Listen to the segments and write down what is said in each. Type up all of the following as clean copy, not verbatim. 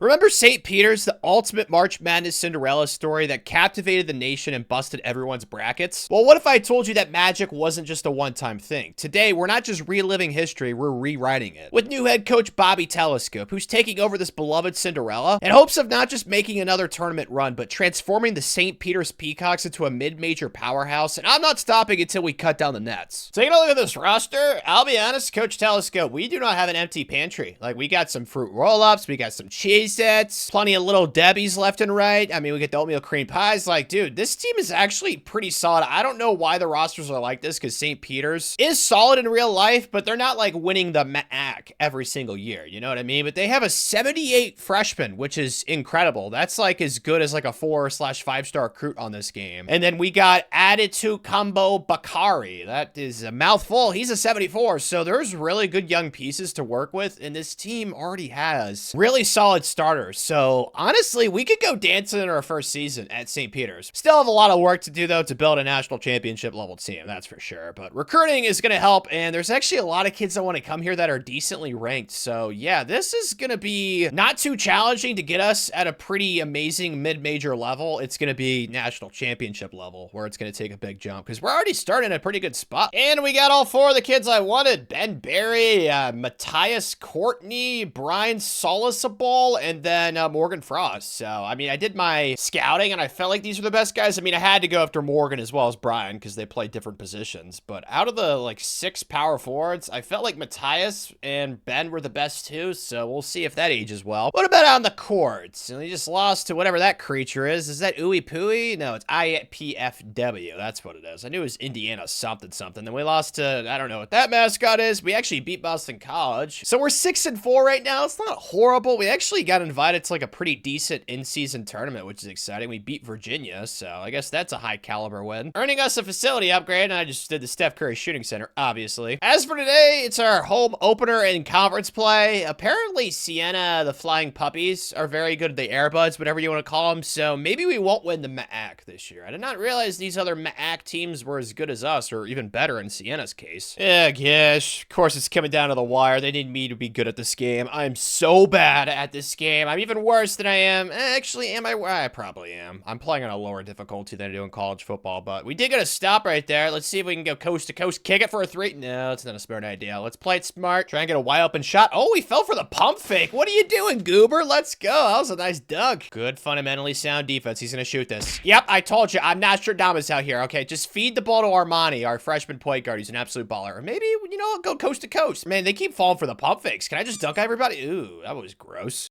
Remember St. Peter's, the ultimate March Madness Cinderella story that captivated the nation and busted everyone's brackets? Well, what if I told you that magic wasn't just a one-time thing? Today, we're not just reliving history, we're rewriting it. With new head coach Bobby Telescope, who's taking over this beloved Cinderella in hopes of not just making another tournament run, but transforming the St. Peter's Peacocks into a mid-major powerhouse, and I'm not stopping until we cut down the nets. Taking a look at this roster, I'll be honest, Coach Telescope, we do not have an empty pantry. Like, we got some fruit roll-ups, we got some cheese sets, plenty of little Debbie's left and right. I mean, we get the oatmeal cream pies. Like, dude, this team is actually pretty solid. I don't know why the rosters are like this, because St. Peter's is solid in real life, but they're not like winning the MAC every single year. You know what I mean? But they have a 78 freshman, which is incredible. That's like as good as like a 4/5-star recruit on this game. And then we got Aditu Combo Bakari. That is a mouthful. He's a 74. So there's really good young pieces to work with. And this team already has really solid starters. So honestly, we could go dancing in our first season at St. Peter's. Still have a lot of work to do though to build a national championship level team, that's for sure. But recruiting is going to help, and there's actually a lot of kids that want to come here that are decently ranked. So yeah, this is going to be not too challenging to get us at a pretty amazing mid-major level. It's going to be national championship level where it's going to take a big jump, because we're already starting at a pretty good spot. And we got all four of the kids I wanted: Ben Berry, Matthias Courtney, Brian Solisable, and then Morgan Frost. So, I mean, I did my scouting and I felt like these were the best guys. I mean, I had to go after Morgan as well as Brian because they play different positions. But out of the, like, 6 power forwards, I felt like Matthias and Ben were the best too. So, we'll see if that ages well. What about on the courts? And they just lost to whatever that creature is. Is that Ooey Pooey? No, it's IPFW. That's what it is. I knew it was Indiana something something. Then we lost to, I don't know what that mascot is. We actually beat Boston College. So, we're 6-4 right now. It's not horrible. We actually got invited to like a pretty decent in-season tournament, which is exciting. We beat Virginia, so I guess that's a high caliber win, earning us a facility upgrade. And I just did the Steph Curry Shooting Center, obviously. As for today, it's our home opener in conference play. Apparently Siena, the Flying Puppies, are very good at the Airbuds, whatever you want to call them, so maybe we won't win the MAC this year. I did not realize these other MAC teams were as good as us, or even better in Siena's case. Yeah, gosh, of course it's coming down to the wire. They need me to be good at this game. I'm so bad at this game. I'm even worse than I am. Actually, am I? I probably am. I'm playing on a lower difficulty than I do in college football, but we did get a stop right there. Let's see if we can go coast to coast. Kick it for a 3. No, it's not a smart idea. Let's play it smart. Try and get a wide open shot. Oh, we fell for the pump fake. What are you doing, Goober? Let's go. That was a nice dunk. Good, fundamentally sound defense. He's going to shoot this. Yep, I told you. I'm not Stradamus out here. Okay, just feed the ball to Armani, our freshman point guard. He's an absolute baller. Or maybe, you know, go coast to coast. Man, they keep falling for the pump fakes. Can I just dunk everybody? Ooh, that was gross.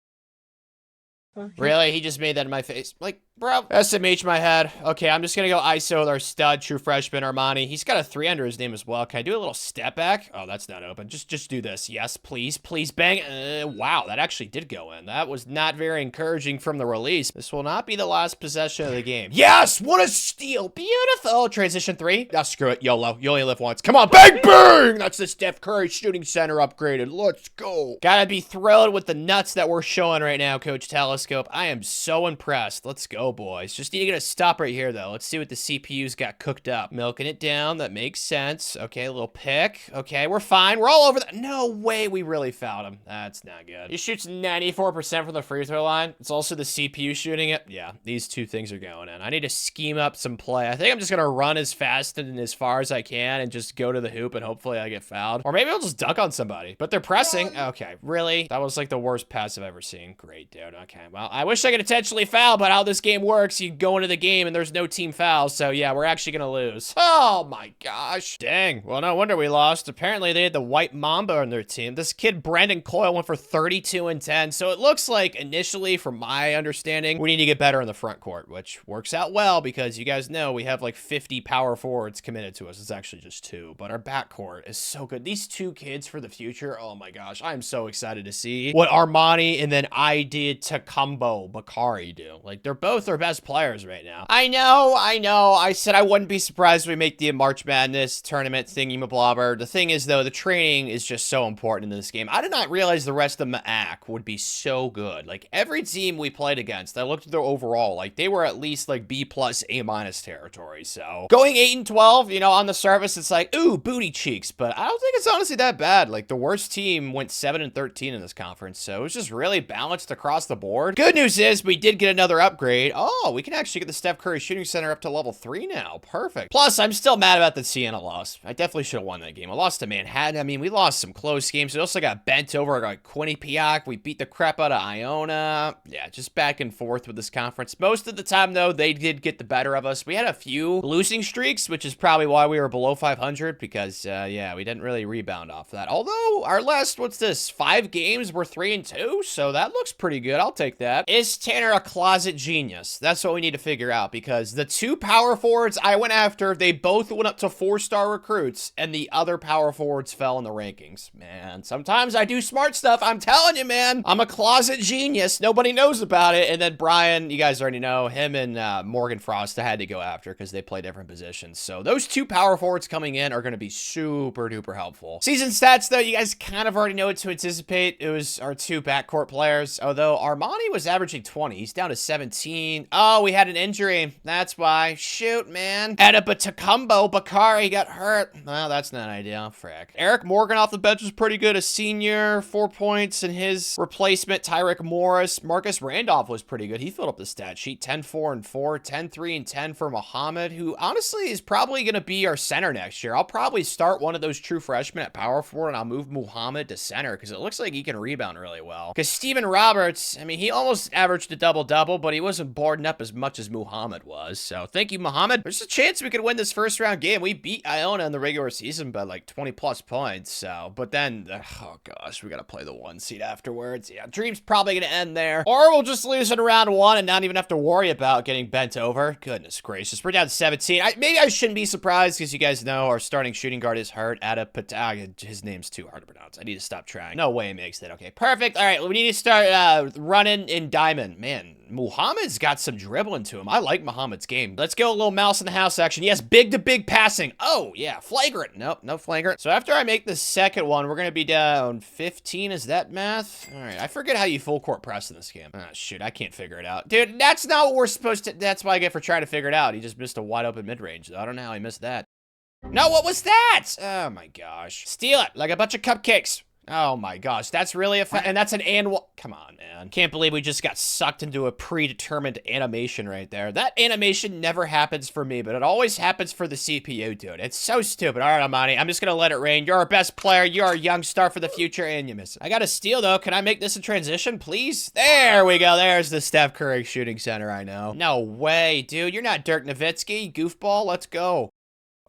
Really? He just made that in my face? Like, bro. SMH my head. Okay, I'm just gonna go ISO with our stud, true freshman, Armani. He's got a 3 under his name as well. Can I do a little step back? Oh, that's not open. Just do this. Yes, please. Please bang. Wow, that actually did go in. That was not very encouraging from the release. This will not be the last possession of the game. Yes! What a steal! Beautiful! Transition 3. Ah, screw it. YOLO. You only live once. Come on, bang, bang! That's the Steph Curry Shooting Center upgraded. Let's go. Gotta be thrilled with the nuts that we're showing right now, Coach Telescope. I am so impressed. Let's go, boys. Just need to get a stop right here, though. Let's see what the CPU's got cooked up. Milking it down. That makes sense. Okay, a little pick. Okay, we're fine. We're all over that. No way we really fouled him. That's not good. He shoots 94% from the free throw line. It's also the CPU shooting it. Yeah, these two things are going in. I need to scheme up some play. I think I'm just going to run as fast and as far as I can and just go to the hoop and hopefully I get fouled. Or maybe I'll just dunk on somebody. But they're pressing. Okay, really? That was like the worst pass I've ever seen. Great, dude. Okay, well, I wish I could intentionally foul, but how this game works, you go into the game and there's no team fouls, so yeah, we're actually gonna lose. Oh my gosh. Dang. Well, no wonder we lost. Apparently they had the White Mamba on their team. This kid, Brandon Coyle, went for 32 and 10, so it looks like initially, from my understanding, we need to get better in the front court, which works out well because you guys know we have like 50 power forwards committed to us. It's actually just 2, but our back court is so good. These 2 kids for the future, oh my gosh, I'm so excited to see what Armani and then I did to Takumbo Bakari do? Like, they're both our best players right now. I know. I said I wouldn't be surprised if we make the March Madness tournament thingy-mablobber. The thing is, though, the training is just so important in this game. I did not realize the rest of MAC would be so good. Like, every team we played against, I looked at their overall, like, they were at least, like, B+, A- territory. So, going 8-12, you know, on the surface, it's like, ooh, booty cheeks. But I don't think it's honestly that bad. Like, the worst team went 7-13 in this conference. So, it was just really balanced across the board. Good news is, we did get another upgrade. Oh, we can actually get the Steph Curry Shooting Center up to level 3 now. Perfect. Plus, I'm still mad about the Siena loss. I definitely should have won that game. I lost to Manhattan. I mean, we lost some close games. We also got bent over like Quinnipiac. We beat the crap out of Iona. Yeah, just back and forth with this conference. Most of the time, though, they did get the better of us. We had a few losing streaks, which is probably why we were below 500 because, yeah, we didn't really rebound off that. Although, our last, what's this, 5 games, we're 3-2, so that looks pretty good. I'll take that. Is Tanner a closet genius? That's what we need to figure out because the 2 power forwards I went after, they both went up to 4-star recruits, and the other power forwards fell in the rankings. Man, sometimes I do smart stuff. I'm telling you, man. I'm a closet genius. Nobody knows about it. And then Brian, you guys already know, him and Morgan Frost I had to go after because they play different positions. So those 2 power forwards coming in are going to be super duper helpful. Season stats, though, you guys kind of already know what to anticipate. It was our 2 backcourt players, although Armani was averaging 20. He's down to 17. Oh, we had an injury. That's why. Shoot, man. Takumbo Bakari got hurt. Well, that's not ideal. Frick. Eric Morgan off the bench was pretty good. A senior, 4 points, and his replacement, Tyreek Morris. Marcus Randolph was pretty good. He filled up the stat sheet. 10-4-4, 10-3-10 for Muhammad, who honestly is probably going to be our center next year. I'll probably start one of those true freshmen at power forward, and I'll move Muhammad to center because it looks like he can rebound really well. Because Steven Roberts, I mean, he almost averaged a double-double, but he wasn't boarding up as much as Muhammad was. So thank you, Muhammad. There's a chance we could win this first round game. We beat Iona in the regular season by like 20+ points. So, but then, oh gosh, we got to play the 1 seed afterwards. Yeah, dream's probably going to end there. Or we'll just lose in round 1 and not even have to worry about getting bent over. Goodness gracious. We're down to 17. Maybe I shouldn't be surprised because you guys know our starting shooting guard is hurt. His name's too hard to pronounce. I need to stop trying. No way he makes that. Okay, perfect. All right, we need to start running in diamond. Man, Muhammad's got some dribbling to him. I like Muhammad's game. Let's go a little mouse in the house action. Yes, big to big passing. Oh, yeah, flagrant. Nope, no flagrant. So after I make the second one, we're going to be down 15. Is that math? All right, I forget how you full court press in this game. Oh, shoot, I can't figure it out. Dude, that's not what we're supposed to... That's what I get for trying to figure it out. He just missed a wide open mid-range. I don't know how he missed that. No, what was that? Oh, my gosh. Steal it like a bunch of cupcakes. Oh my gosh, that's really and that's an annual. Come on, man. Can't believe we just got sucked into a predetermined animation right there. That animation never happens for me, but it always happens for the CPU, dude. It's so stupid. All right, Amani, I'm just gonna let it rain. You're our best player. You're our young star for the future, and you miss it. I got a steal, though. Can I make this a transition, please? There we go. There's the Steph Curry Shooting Center, I know. No way, dude. You're not Dirk Nowitzki, goofball. Let's go.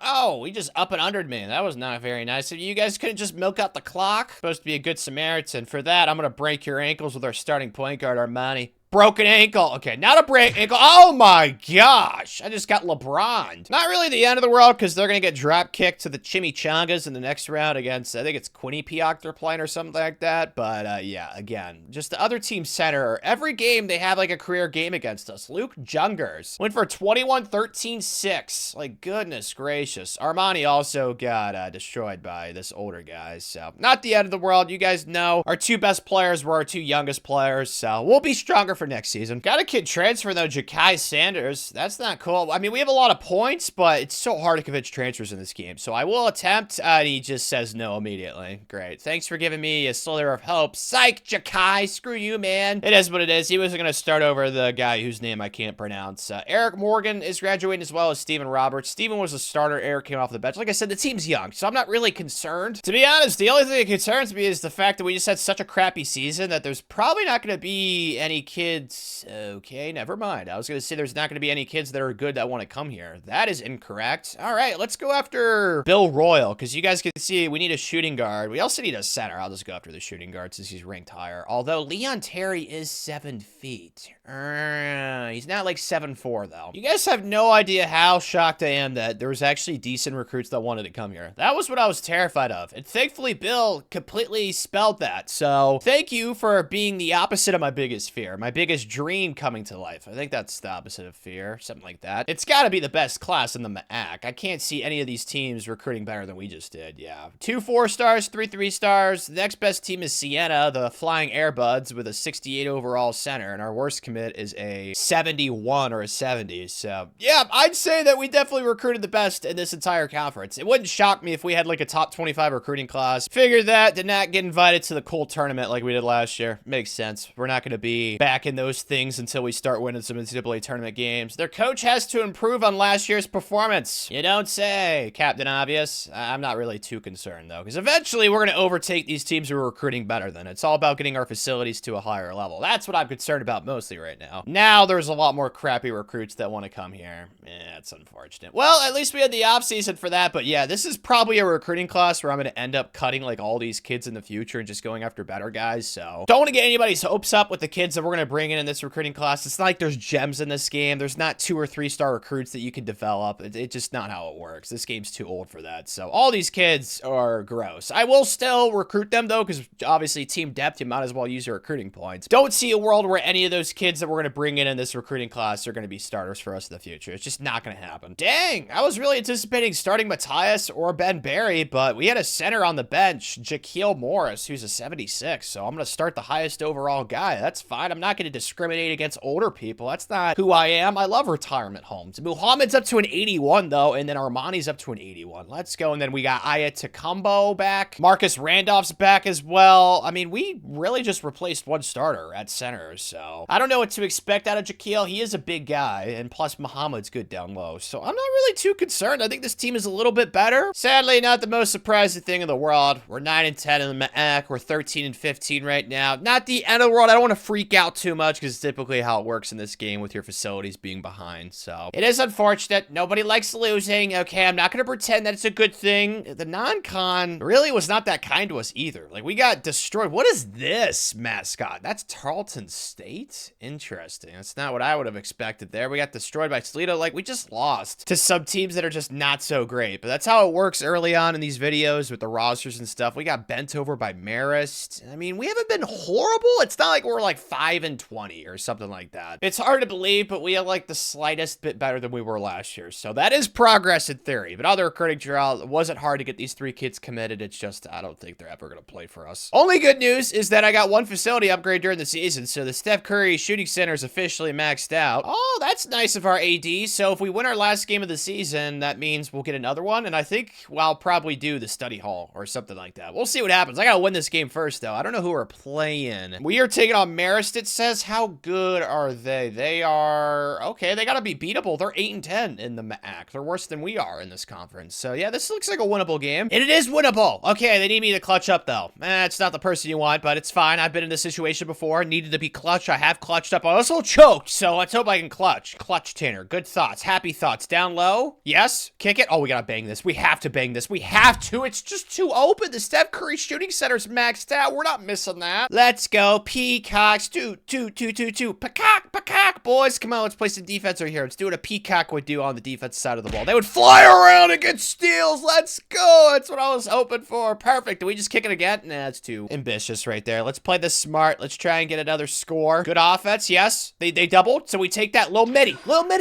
Oh, we just up and undered me. That was not very nice. If you guys couldn't just milk out the clock, supposed to be a good Samaritan. For that, I'm going to break your ankles with our starting point guard, Armani. Broken ankle. Okay, not a break ankle. Oh my gosh. I just got LeBron. Not really the end of the world because they're going to get drop kicked to the Chimichangas in the next round against, I think it's Quinnipiac they're playing or something like that. But yeah, again, just the other team center. Every game they have like a career game against us. Luke Jungers went for 21-13-6. Like, goodness gracious. Armani also got destroyed by this older guy. So not the end of the world. You guys know our 2 best players were our 2 youngest players. So we'll be stronger for next season. Got a kid transfer though, Ja'Kai Sanders. That's not cool. I mean, we have a lot of points, but it's so hard to convince transfers in this game. So I will attempt, and he just says no immediately. Great. Thanks for giving me a slither of hope. Psych, Ja'Kai. Screw you, man. It is what it is. He was going to start over the guy whose name I can't pronounce. Eric Morgan is graduating as well as Steven Roberts. Steven was a starter. Eric came off the bench. Like I said, the team's young, so I'm not really concerned. To be honest, the only thing that concerns me is the fact that we just had such a crappy season that there's probably not going to be any kids. Okay, never mind. I was going to say there's not going to be any kids that are good that want to come here. That is incorrect. All right, let's go after Bill Royal, because you guys can see we need a shooting guard. We also need a center. I'll just go after the shooting guard since he's ranked higher. Although Leon Terry is 7 feet. He's not like 7'4", though. You guys have no idea how shocked I am that there was actually decent recruits that wanted to come here. That was what I was terrified of. And thankfully, Bill completely spelled that. So thank you for being the opposite of my biggest fear. My biggest dream coming to life. I think that's the opposite of fear, something like that. It's got to be the best class in the MAC. I can't see any of these teams recruiting better than we just did. Yeah, 2 4-stars, 3 3-stars. The next best team is Sienna, the Flying Airbuds, with a 68 overall center, and our worst commit is a 71 or a 70. So yeah, I'd say that we definitely recruited the best in this entire conference. It wouldn't shock me if we had like a top 25 recruiting class. Figured that, did not get invited to the cool tournament like we did last year. Makes sense. We're not going to be back in those things until we start winning some NCAA tournament games. Their coach has to improve on last year's performance. You don't say, Captain Obvious. I'm not really too concerned though, because eventually we're going to overtake these teams who are recruiting better than. It's all about getting our facilities to a higher level. That's what I'm concerned about mostly right now. Now there's a lot more crappy recruits that want to come here. It's unfortunate. Well, at least we had the offseason for that, but yeah, this is probably a recruiting class where I'm going to end up cutting like all these kids in the future and just going after better guys. So don't want to get anybody's hopes up with the kids that we're going to bring in this recruiting class. It's not like there's gems in this game. There's not 2 or 3-star recruits that you can develop. It's just not how it works. This game's too old for that. So all these kids are gross. I will still recruit them though, because obviously team depth, you might as well use your recruiting points. Don't see a world where any of those kids that we're going to bring in this recruiting class are going to be starters for us in the future. It's just not going to happen. Dang, I was really anticipating starting Matthias or Ben Barry, but we had a center on the bench, Jaquil Morris, who's a 76. So I'm going to start the highest overall guy. That's fine. I'm not going to discriminate against older people. That's not who I am. I love retirement homes. Muhammad's up to an 81 though, and then Armani's up to an 81. Let's go. And then we got Aya Tecumbo back. Marcus Randolph's back as well. I mean, we really just replaced one starter at center, so I don't know what to expect out of Jaquil. He is a big guy, and plus Muhammad's good down low, so I'm not really too concerned. I think this team is a little bit better. Sadly, not the most surprising thing in the world. We're 9-10 in the MAC. We're 13-15 right now. Not the end of the world. I don't want to freak out too much because it's typically how it works in this game with your facilities being behind, so it is unfortunate. Nobody likes losing. Okay, I'm not going to pretend that it's a good thing. The non-con really was not that kind to us either. Like, we got destroyed. What is this mascot? That's Tarleton State? Interesting. That's not what I would have expected there. We got destroyed by Toledo. Like, we just lost to some teams that are just not so great. But that's how it works early on in these videos with the rosters and stuff. We got bent over by Marist. I mean, we haven't been horrible. It's not like we're like 5-20 or something like that. It's hard to believe, but we are like the slightest bit better than we were last year. So that is progress in theory. But other recruiting trial, it wasn't hard to get these 3 kids committed. It's just, I don't think they're ever going to play for us. Only good news is that I got one facility upgrade during the season. So the Steph Curry shooting center is officially maxed out. Oh, that's nice of our AD. So if we win our last game of the season, that means we'll get another one. And I think I'll probably do the study hall or something like that. We'll see what happens. I got to win this game first, though. I don't know who we're playing. We are taking on Marist, it says. How good are they? They are, okay, they got to be beatable. They're 8-10 in the MAC. They're worse than we are in this conference. So yeah, this looks like a winnable game. And it is winnable. Okay, they need me to clutch up, though. It's not the person you want, but it's fine. I've been in this situation before. Needed to be clutch. I have clutched up. I also choked, so let's hope I can clutch. Clutch, Tanner. Good thoughts. Happy thoughts. Down low. Yes. Kick it. Oh, we gotta bang this. We have to bang this. We have to. It's just too open. The Steph Curry shooting center's maxed out. We're not missing that. Let's go. Peacocks. Two. Peacock, boys. Come on, let's play some defense right here. Let's do what a peacock would do on the defense side of the ball. They would fly around and get steals. Let's go. That's what I was hoping for. Perfect. Do we just kick it again? Nah, it's too ambitious right there. Let's play this smart. Let's try and get another score. Good offense. Yes. They doubled. So we take that. Lil Mitty.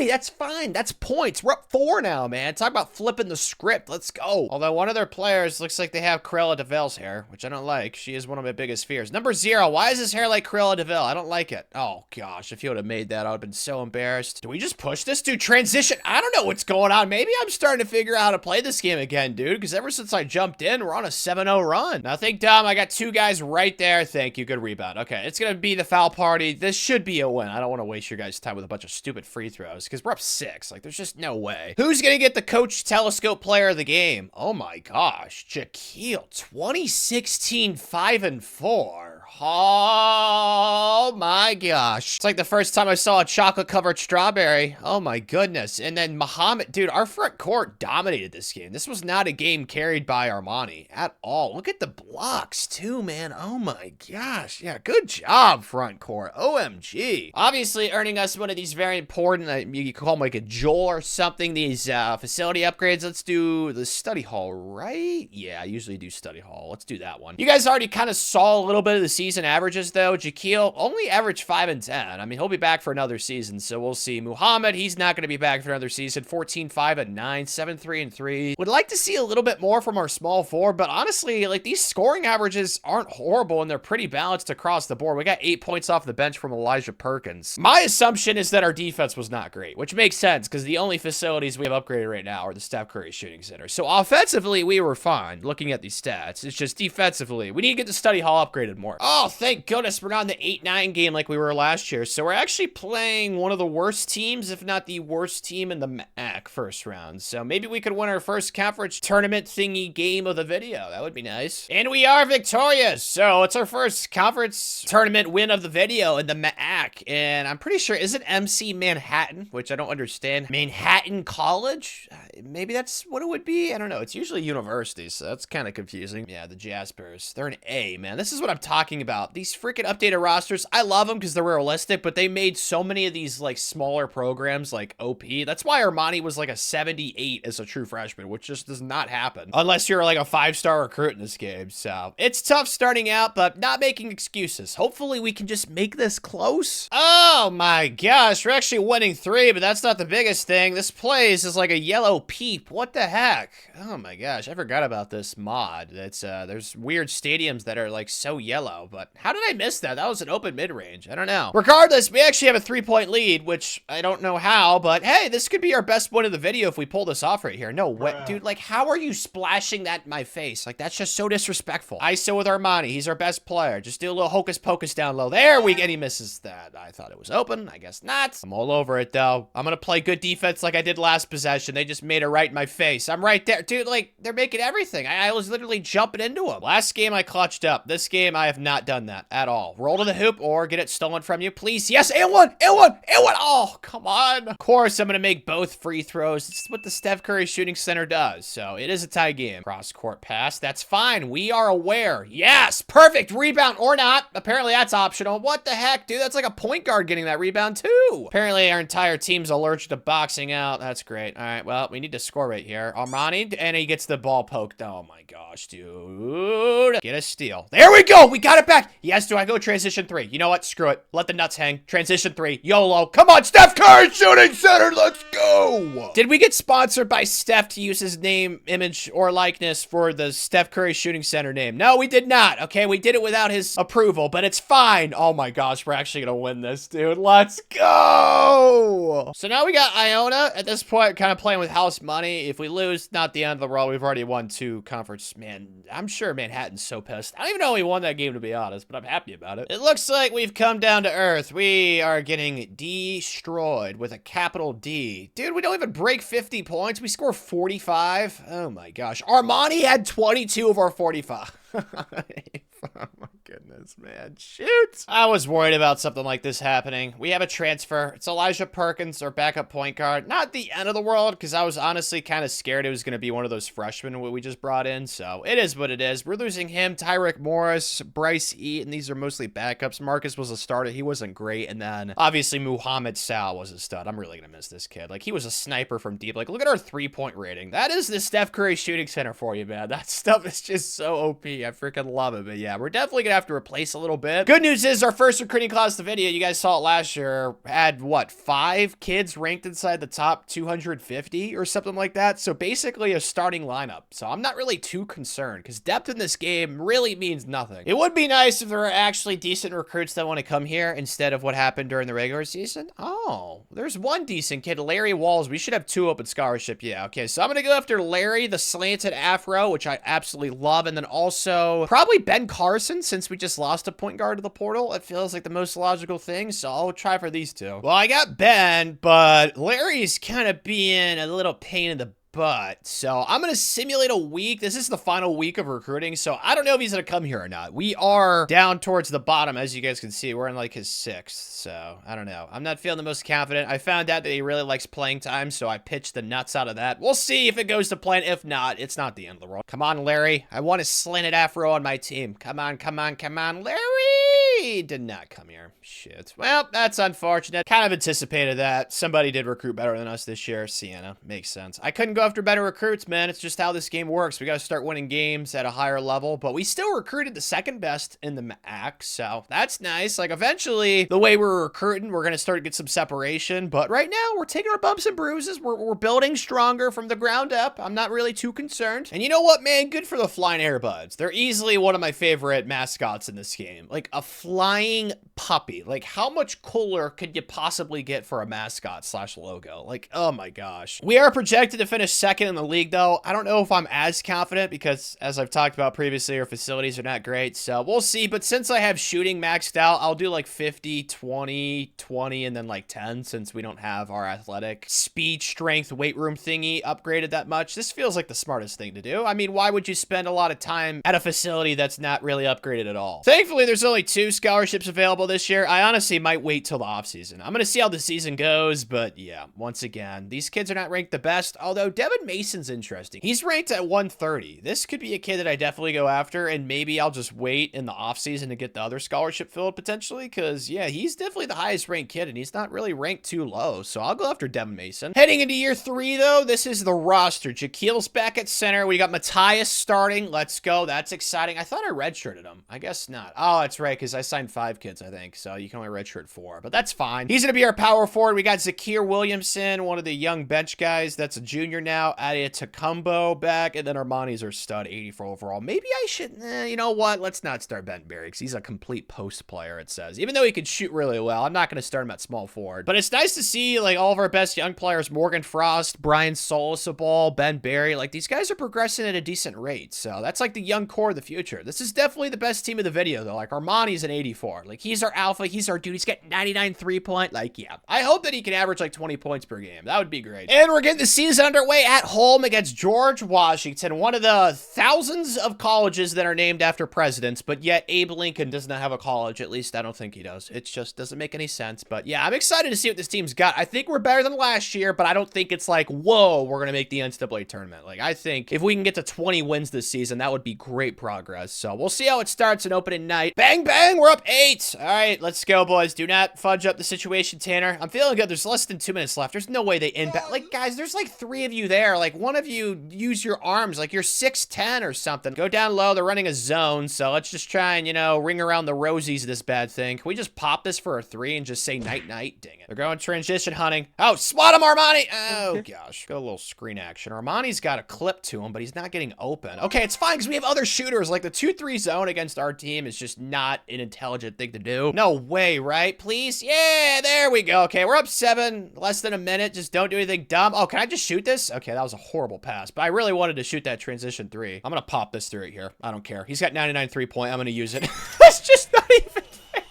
That's fine. That's points. We're up 4 now, man. Talk about flipping the script. Let's go. Although one of their players looks like they have Cruella DeVille's hair, which I don't like. She is one of my biggest fears. Number 0. Why is his hair like Cruella DeVille? I don't like it. Oh, gosh. If you would have made that, I would have been so embarrassed. Do we just push this? Dude, transition. I don't know what's going on. Maybe I'm starting to figure out how to play this game again, dude, because ever since I jumped in, we're on a 7-0 run. Nothing dumb. I got 2 guys right there. Thank you. Good rebound. Okay, it's going to be the foul party. This should be a win. I don't want to waste your guys' time with a bunch of stupid free throws because we're up 6. Like, there's just no way. Who's going to get the Coach Telescope player of the game? Oh, my gosh. Jaquil, 2016, 5-4. Oh, my gosh. It's like the first time I saw a chocolate-covered strawberry. Oh, my goodness. And then Muhammad. Dude, our front court dominated this game. This was not a game carried by Armani at all. Look at the blocks, too, man. Oh, my gosh. Yeah, good job, front court. OMG. Obviously, earning us one of these very important, you could call them like a Joel or something, these facility upgrades. Let's do the study hall, right? Yeah, I usually do study hall. Let's do that one. You guys already kind of saw a little bit of the season averages, though, Jaquil only averaged 5 and 10. I mean, he'll be back for another season, so we'll see. Muhammad, he's not going to be back for another season. 14, 5 and 9, 7, 3 and 3. Would like to see a little bit more from our small forward, but honestly, like, these scoring averages aren't horrible, and they're pretty balanced across the board. We got 8 points off the bench from Elijah Perkins. My assumption is that our defense was not great, which makes sense, because the only facilities we have upgraded right now are the Steph Curry shooting center. So offensively, we were fine looking at these stats. It's just defensively, we need to get the study hall upgraded more. Oh, thank goodness we're not in the 8-9 game like we were last year. So we're actually playing one of the worst teams, if not the worst team in the MAC first round. So maybe we could win our first conference tournament thingy game of the video. That would be nice. And we are victorious. So it's our first conference tournament win of the video in the MAC. And I'm pretty sure, is it MC Manhattan? Which I don't understand. Manhattan College? Maybe that's what it would be. I don't know. It's usually universities, so that's kind of confusing. Yeah, the Jaspers. They're an A, man. This is what I'm talking about. These freaking updated rosters, I love them because they're realistic, but they made so many of these, like, smaller programs, like OP. That's why Armani was, like, a 78 as a true freshman, which just does not happen unless you're, like, a 5-star recruit in this game. So it's tough starting out, but not making excuses. Hopefully we can just make this close. Oh, my gosh. We're actually winning 3, but that's not the biggest thing. This place is like a yellow peep. What the heck? Oh, my gosh. I forgot about this mod. That's, there's weird stadiums that are, like, so yellow, but how did I miss that? That was an open mid-range. I don't know. Regardless, we actually have a 3-point lead, which I don't know how, but hey, this could be our best win of the video if we pull this off right here. No way, dude, like, how are you splashing that in my face? Like, that's just so disrespectful. ISO with Armani. He's our best player. Just do a little hocus pocus down low. There we go. And he misses that. I thought it was open. I guess not. I'm all over it, though. I'm gonna play good defense like I did last possession. They just made it right in my face. I'm right there. Dude, like, they're making everything. I was literally jumping into them. Last game, I clutched up. This game, I have not done that at all. Roll to the hoop or get it stolen from you, please. Yes, and one. Oh, come on. Of course, I'm going to make both free throws. It's what the Steph Curry shooting center does. So it is a tie game. Cross-court pass. That's fine. We are aware. Yes, perfect. Rebound or not. Apparently, that's optional. What the heck, dude? That's like a point guard getting that rebound, too. Apparently, our entire team's allergic to boxing out. That's great. All right, well, we need to score right here. Armani, and he gets the ball poked. Oh, my gosh, dude. Get a steal. There we go. We got it back. Yes, do I go transition 3? You know what? Screw it. Let the nuts hang. Transition 3. YOLO. Come on, Steph Curry shooting center. Let's go. Did we get sponsored by Steph to use his name, image, or likeness for the Steph Curry shooting center name? No, we did not. Okay, we did it without his approval, but it's fine. Oh my gosh, we're actually gonna win this, dude. Let's go. So now we got Iona. At this point, kind of playing with house money. If we lose, not the end of the world. We've already won 2 conference. Man, I'm sure Manhattan's so pissed. I don't even know he won that game, to be honest, but I'm happy about it. It looks like we've come down to earth. We are getting destroyed with a capital D. Dude, we don't even break 50 points. We score 45. Oh my gosh. Armani had 22 of our 45. Oh my goodness, man. Shoot. I was worried about something like this happening. We have a transfer. It's Elijah Perkins, our backup point guard. Not the end of the world, because I was honestly kind of scared it was going to be one of those freshmen we just brought in. So it is what it is. We're losing him, Tyreek Morris, Bryce Eaton. These are mostly backups. Marcus was a starter. He wasn't great. And then obviously Muhammad Sal was a stud. I'm really going to miss this kid. Like, he was a sniper from deep. Like, look at our 3-point rating. That is the Steph Curry shooting center for you, man. That stuff is just so OP. I freaking love it. But yeah, we're definitely going to have to replace a little bit. Good news is our first recruiting class, the video, you guys saw it last year, had what, 5 kids ranked inside the top 250 or something like that. So basically a starting lineup. So I'm not really too concerned because depth in this game really means nothing. It would be nice if there were actually decent recruits that want to come here instead of what happened during the regular season. Oh, there's one decent kid, Larry Walls. We should have 2 open scholarship. Yeah, okay. So I'm going to go after Larry, the slanted afro, which I absolutely love. And then also probably Ben Carson, since we just lost a point guard to the portal. It feels like the most logical thing, so I'll try for these 2. Well, I got Ben, but Larry's kind of being a little pain in the butt. So I'm going to simulate a week. This is the final week of recruiting, so I don't know if he's going to come here or not. We are down towards the bottom, as you guys can see. We're in like his 6th, so I don't know. I'm not feeling the most confident. I found out that he really likes playing time, so I pitched the nuts out of that. We'll see if it goes to plan. If not, it's not the end of the world. Come on, Larry. I want a slanted afro on my team. Come on, come on, come on, Larry. Did not come here. shit. Well, that's unfortunate. Kind of anticipated that. Somebody did recruit better than us this year. Sienna. Makes sense. I couldn't go after better recruits, man. It's just how this game works. We got to start winning games at a higher level, but we still recruited the second best in the MAC, so that's nice. Like, eventually, the way we're recruiting, we're going to start to get some separation, but right now, we're taking our bumps and bruises. We're building stronger from the ground up. I'm not really too concerned. And you know what, man? Good for the flying airbuds. They're easily one of my favorite mascots in this game. Like, a flying puppy. Like, how much cooler could you possibly get for a mascot slash logo? Like, oh my gosh. We are projected to finish second in the league, though. I don't know if I'm as confident because, as I've talked about previously, our facilities are not great, so we'll see. But since I have shooting maxed out, I'll do like 50, 20, 20, and then like 10 since we don't have our athletic speed, strength, weight room thingy upgraded that much. This feels like the smartest thing to do. I mean, why would you spend a lot of time at a facility that's not really upgraded at all? Thankfully, there's only 2 scholarships available this year. I honestly might wait till the offseason. I'm going to see how the season goes, but yeah, once again, these kids are not ranked the best, although Devin Mason's interesting. He's ranked at 130. This could be a kid that I definitely go after, and maybe I'll just wait in the offseason to get the other scholarship filled potentially, because yeah, he's definitely the highest ranked kid, and he's not really ranked too low, so I'll go after Devin Mason. Heading into year 3, though, this is the roster. Jaquil's back at center. We got Matthias starting. Let's go. That's exciting. I thought I redshirted him. I guess not. Oh, that's right, because I signed 5 kids, I think, so you can only redshirt 4, but that's fine. He's going to be our power forward. We got Zakir Williamson, one of the young bench guys that's a junior now. Adia Tacumbo back, and then Armani's our stud, 84 overall. Maybe I should, you know what? Let's not start Ben Berry, because he's a complete post player, it says. Even though he can shoot really well, I'm not going to start him at small forward. But it's nice to see, like, all of our best young players, Morgan Frost, Brian Solisabal, Ben Berry, like, these guys are progressing at a decent rate. So that's like the young core of the future. This is definitely the best team of the video, though. Like, Armani's an 84. Like, he's our alpha. He's our dude. He's got 99 3-point. Like, yeah. I hope that he can average, like, 20 points per game. That would be great. And we're getting the season underway at home against George Washington, one of the thousands of colleges that are named after presidents, but yet Abe Lincoln does not have a college. At least I don't think he does. It just doesn't make any sense. But yeah, I'm excited to see what this team's got. I think we're better than last year, but I don't think it's like, whoa, we're going to make the NCAA tournament. Like, I think if we can get to 20 wins this season, that would be great progress. So we'll see how it starts in opening night. Bang, bang, we're up 8. All right, let's go, boys. Do not fudge up the situation, Tanner. I'm feeling good. There's less than 2 minutes left. There's no way they inbound. Like, guys, there's like 3 of you there. Like, one of you use your arms. Like, you're 6'10 or something. Go down low. They're running a zone, so let's just try and, you know, ring around the rosies of this bad thing. Can we just pop this for a 3 and just say night-night? Dang it. They're going transition hunting. Oh, swat him, Armani! Oh, gosh. Go a little screen action. Armani's got a clip to him, but he's not getting open. Okay, it's fine, because we have other shooters. Like, the 2-3 zone against our team is just not an intelligent thing to do. No way, right? Please? Yeah, there we go. Okay, we're up 7. Less than a minute. Just don't do anything dumb. Oh, can I just shoot this? Okay, that was a horrible pass, but I really wanted to shoot that transition 3. I'm gonna pop this through it here. I don't care. He's got 99 3-point. I'm gonna use it. That's just not even fair.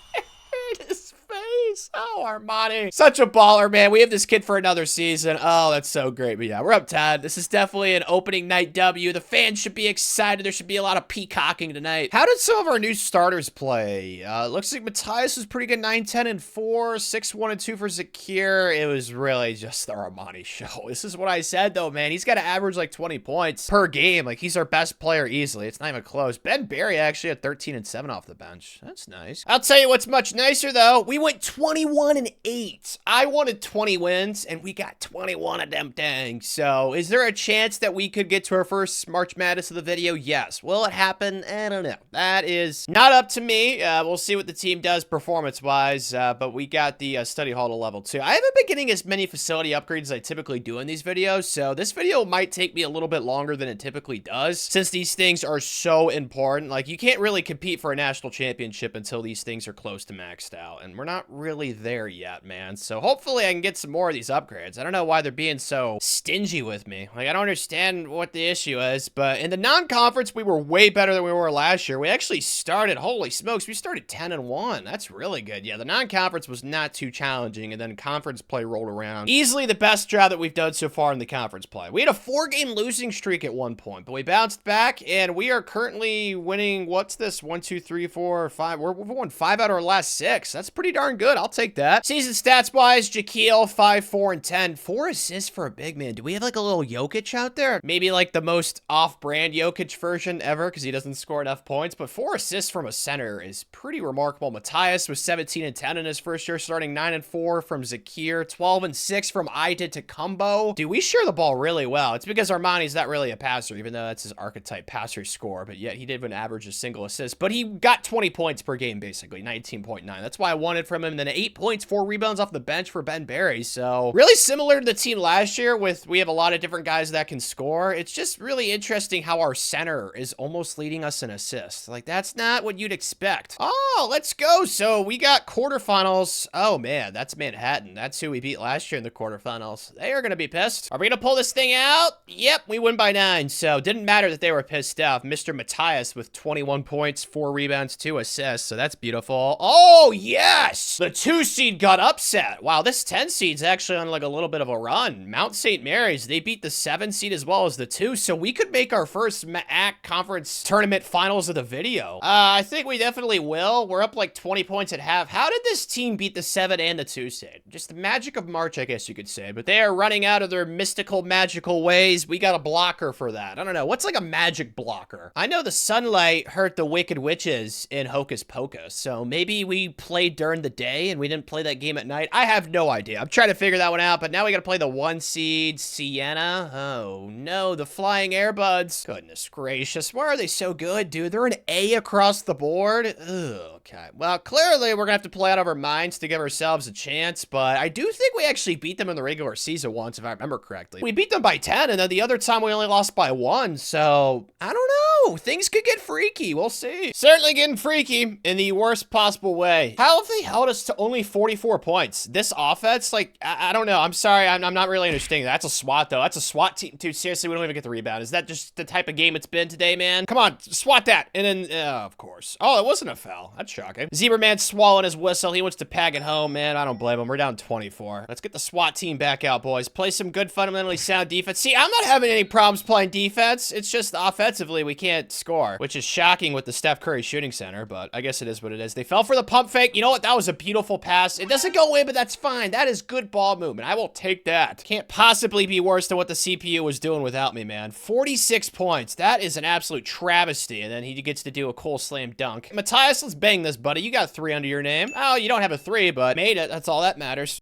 His face. Oh, Armani. Such a baller, man. We have this kid for another season. Oh, that's so great. But yeah, we're up 10. This is definitely an opening night W. The fans should be excited. There should be a lot of peacocking tonight. How did some of our new starters play? Looks like Matthias was pretty good. 9-10-4, 6-1-2 for Zakir. It was really just the Armani show. This is what I said, though, man. He's got to average like 20 points per game. Like, he's our best player easily. It's not even close. Ben Berry actually had 13-7 off the bench. That's nice. I'll tell you what's much nicer, though. We went 21-8. I wanted 20 wins, and we got 21 of them things. So, is there a chance that we could get to our first March Madness of the video? Yes. Will it happen? I don't know. That is not up to me. We'll see what the team does performance-wise, but we got the study hall to level 2. I haven't been getting as many facility upgrades as I typically do in these videos, so this video might take me a little bit longer than it typically does, since these things are so important. Like, you can't really compete for a national championship until these things are close to maxed out, and we're not really there yet, man. So hopefully I can get some more of these upgrades. I don't know why they're being so stingy with me. Like, I don't understand what the issue is, but in the non-conference, we were way better than we were last year. We actually started, holy smokes, we started 10-1. That's really good. Yeah, the non-conference was not too challenging, and then conference play rolled around. Easily the best job that we've done so far in the conference play. We had a 4-game losing streak at one point, but we bounced back, and we are currently winning, what's this? 1, 2, 3, 4, 5. We've won 5 out of our last 6. That's pretty darn good. I'll take that. Season stats-wise, Jaquil, 5, 4, and 10. 4 assists for a big man. Do we have like a little Jokic out there? Maybe like the most off-brand Jokic version ever because he doesn't score enough points, but 4 assists from a center is pretty remarkable. Matthias was 17 and 10 in his first year, starting 9 and 4 from Zakir, 12 and 6 from Ida to Kumbo. Dude, we share the ball really well. It's because Armani's not really a passer, even though that's his archetype passer score, but yet he did an average of single assist, but he got 20 points per game, basically, 19.9. That's why I wanted from him. And then 8 points, 4 rebounds off the bench for Ben Barry. So really similar to the team last year we have a lot of different guys that can score. It's just really interesting how our center is almost leading us in assists. Like, that's not what you'd expect. Oh, let's go. So we got quarterfinals. Oh man, that's Manhattan. That's who we beat last year in the quarterfinals. They are going to be pissed. Are we going to pull this thing out? Yep, we win by 9. So didn't matter that they were pissed off. Mr. Matthias with 21 points, 4 rebounds, 2 assists. So that's beautiful. Oh, yes! The 2 seed got upset. Wow, this 10 seed's actually on like a little bit of a run. Mount St. Mary's, they beat the 7 seed as well as the 2, so we could make our first MAC conference tournament finals of the video. I think we definitely will. We're up like 20 points at half. How did this team beat the 7 and the 2 seed? Just the magic of March, I guess you could say, but they are running out of their mystical, magical ways. We got a blocker for that. I don't know. What's like a magic blocker? I know the sunlight hurt the wicked witches in Hocus Pocus, so maybe we played during the day and we didn't play that game at night. I have no idea. I'm trying to figure that one out, but now we gotta play the 1 seed Sienna. Oh no, the Flying Airbuds. Goodness gracious, why are they so good, dude? They're an A across the board. Ugh, okay. Well, clearly we're gonna have to play out of our minds to give ourselves a chance, but I do think we actually beat them in the regular season once, if I remember correctly. We beat them by 10, and then the other time we only lost by 1, so I don't know. Things could get freaky. We'll see. Certainly getting freaky in the worst possible way. How have they held us to only 44 points? This offense, like, I don't know. I'm sorry. I'm not really understanding. That's a SWAT, though. That's a SWAT team, dude. Seriously, we don't even get the rebound. Is that just the type of game it's been today, man? Come on, SWAT that. And then, of course. Oh, it wasn't a foul. That's shocking. Zebra Man swallowing his whistle. He wants to pack it home, man. I don't blame him. We're down 24. Let's get the SWAT team back out, boys. Play some good, fundamentally sound defense. See, I'm not having any problems playing defense. It's just offensively, we can't score, which is shocking with the Steph Curry shooting center, but I guess it is what it is. They fell for the pump fake. You know what? That was a beautiful pass. It doesn't go in, but that's fine. That is good ball movement. I will take that. Can't possibly be worse than what the CPU was doing without me, man. 46 points. That is an absolute travesty, and then he gets to do a cool slam dunk. Matthias, let's bang this, buddy. You got 3 under your name. Oh, you don't have a 3, but made it. That's all that matters.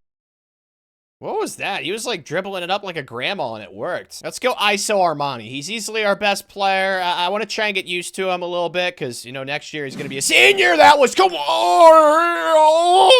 What was that? He was like dribbling it up like a grandma and it worked. Let's go ISO Armani. He's easily our best player. I want to try and get used to him a little bit because, you know, next year he's going to be a senior. That was, come on.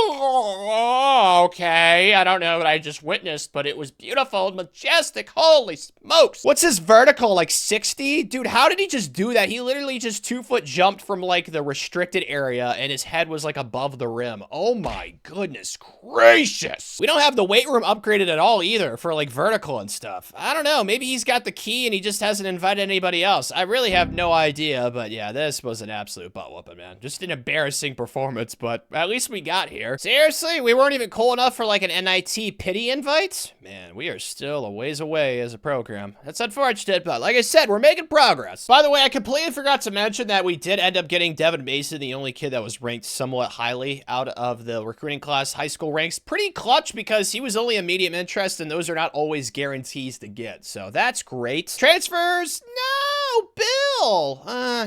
Okay. I don't know what I just witnessed, but it was beautiful and majestic. Holy smokes. What's his vertical? Like 60? Dude, how did he just do that? He literally just 2-foot jumped from like the restricted area and his head was like above the rim. Oh my goodness gracious. We don't have the weight room upgraded at all either for like vertical and stuff. I don't know. Maybe he's got the key and he just hasn't invited anybody else. I really have no idea, but yeah, this was an absolute butt whooping, man. Just an embarrassing performance, but at least we got here. Seriously, we weren't even cool enough for like an NIT pity invite? Man, we are still a ways away as a program. That's unfortunate, but like I said, we're making progress. By the way, I completely forgot to mention that we did end up getting Devin Mason, the only kid that was ranked somewhat highly out of the recruiting class high school ranks. Pretty clutch because he was only a medium interest, and those are not always guarantees to get, so that's great. Transfers? No, Bill!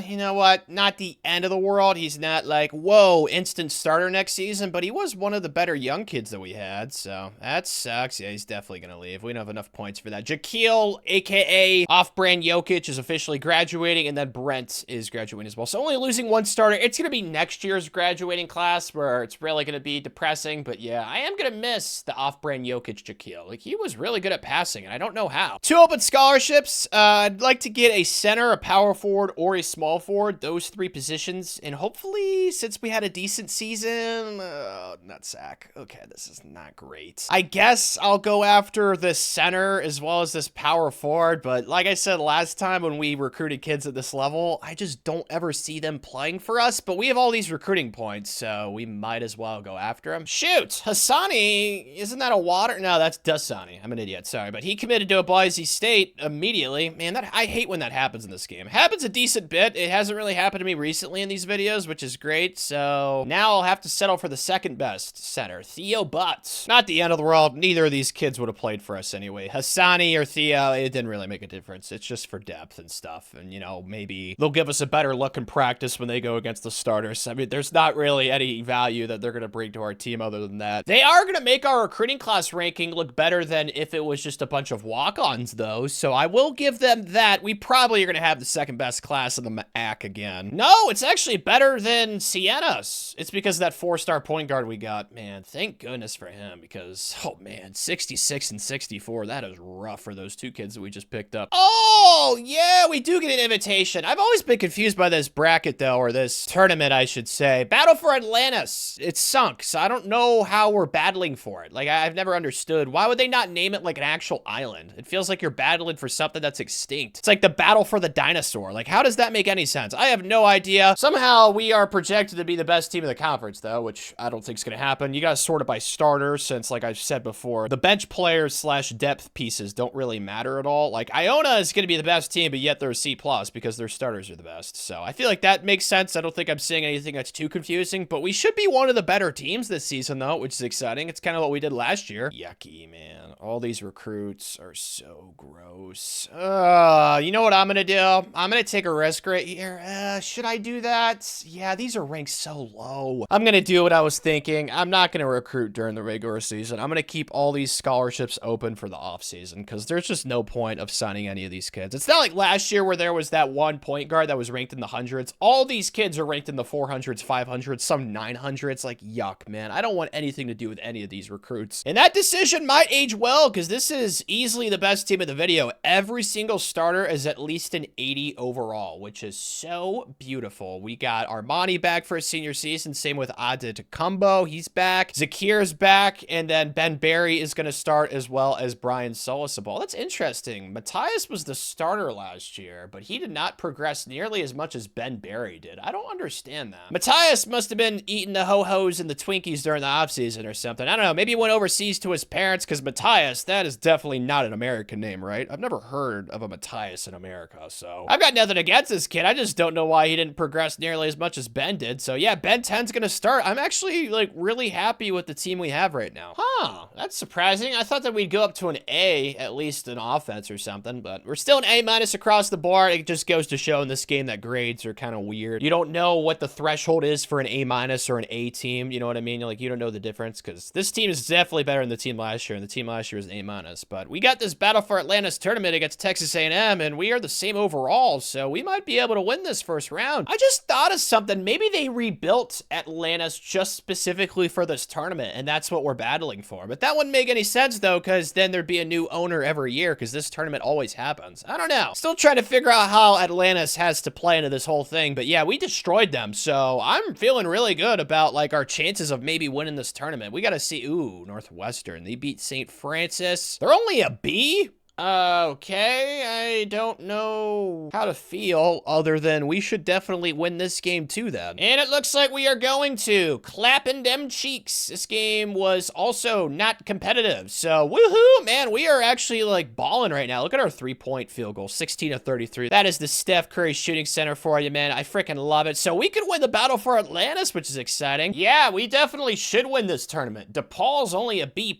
You know what? Not the end of the world. He's not like, whoa, instant starter next season, but he was one of the better young kids that we had, so that sucks. Yeah, he's definitely gonna leave. We don't have enough points for that. Jaquil, aka off-brand Jokic, is officially graduating, and then Brent is graduating as well, so only losing 1 starter. It's gonna be next year's graduating class where it's really gonna be depressing, but yeah, I am gonna miss the off-brand Jokic Jaquil. Like, he was really good at passing, and I don't know how. 2 open scholarships. I'd like to get a center, a power forward, or a small forward. Those 3 positions, and hopefully, since we had a decent season, nutsack. Okay, this is not great. I guess I'll go after the center as well as this power forward, but like I said last time when we recruited kids at this level, I just don't ever see them playing for us, but we have all these recruiting points, so we might as well go after them. Shoot! Hassani, isn't that a water? No, that's Dasani. I'm an idiot, sorry, but he committed to a Boise State immediately. Man, I hate when that happens in this game. happens a decent bit. It hasn't really happened to me recently in these videos, which is great. So now I'll have to settle for the second best center, Theo Butts. Not the end of the world. Neither of these kids would have played for us anyway. Hassani or Theo, it didn't really make a difference. It's just for depth and stuff. And, you know, maybe they'll give us a better look in practice when they go against the starters. I mean, there's not really any value that they're going to bring to our team other than that. They are going to make our recruiting class ranking look better than if it was just a bunch of walk-ons, though. So I will give them that. We probably are going to have the second best class in the MAC again. No, it's actually better than Sienna's. It's because of that 4-star point guard we got. Man, thank goodness for him because, oh man, 66 and 64. That is rough for those two kids that we just picked up. Oh, yeah, we do get an invitation. I've always been confused by this bracket, though, or this tournament, I should say. Battle for Atlantis. It's sunk, so I don't know how we're battling for it. Like, I've never understood. Why would they not name it like an actual island? It feels like you're battling for something that's extinct. It's like the battle for the dinosaur. Like, how does that make any sense? I have no idea. Somehow, we are projected to be the best team in the conference, though, which I don't think is going to happen. You got to sort it by starters, since, like I've said before, the bench players slash depth pieces don't really matter at all. Like, Iona is going to be the best team, but yet they're a C+ because their starters are the best. So I feel like that makes sense. I don't think I'm saying anything that's too confusing, but we should be one of the better teams this season, though, which is exciting. It's kind of what we did last year. Yucky, man. All these recruits are so gross. You know what I'm going to do? I'm going to take a risk right here. Should I do that? Yeah, these are ranked so low. I'm going to do what I was thinking. I'm not going to recruit during the regular season. I'm going to keep all these scholarships open for the off season because there's just no point of signing any of these kids. It's not like last year where there was that one point guard that was ranked in the hundreds. All these kids are ranked in the 400s, 500s, some 900s. Like, yuck, man. I don't want anything to do with any of these recruits. And that decision might age well because this is easily the best team of the video. Every single starter is at least an 80 overall, which is so beautiful. We got Armani back for his senior season. Same with Adetokounmpo. He's back. Zakir's back. And then Ben Berry is going to start as well as Brian Solisabal. That's interesting. Matthias was the starter last year, but he did not progress nearly as much as Ben Berry did. I don't understand that. Matthias must have been eating the ho-hos and the Twinkies during the offseason or something. I don't know. Maybe he went overseas to his parents because Matthias, that is definitely not an American name, right? I've never heard of a Matthias in America, so I've got nothing against this kid. I just don't know why he didn't progress nearly as much as Ben did. So yeah, Ben 10's going to start. I'm actually like really happy with the team we have right now. Huh, that's surprising. I thought that we'd go up to an A, at least in offense or something, but we're still an A- across the board. It just goes to show in this game that grades are kind of weird. You don't know what the threshold is for an A- or an A team. You know what I mean? Like, you don't know the difference because this team is definitely better than the team last year, and the team last year was an A-. But we got this Battle for Atlantis tournament against Texas A&M, and we are the same overall, so we might be able to win this first round. I just thought of something. Maybe they rebuilt Atlantis just specifically for this tournament, and that's what we're battling for. But that wouldn't make any sense, though, because then there'd be a new owner every year, because this tournament always happens. I don't know. Still trying to figure out how Atlantis has to play into this whole thing, but yeah, we destroyed them, so I'm feeling really good about, like, our chances of maybe winning this tournament. We gotta see. Ooh, Northwestern. They beat St. Francis. They're only a B? Okay, I don't know how to feel other than we should definitely win this game too then. And it looks like we are going to. Clapping them cheeks. This game was also not competitive. So, woohoo, man, we are actually like balling right now. Look at our 3-point field goal, 16 of 33. That is the Steph Curry shooting center for you, man. I freaking love it. So we could win the Battle for Atlantis, which is exciting. Yeah, we definitely should win this tournament. DePaul's only a B+.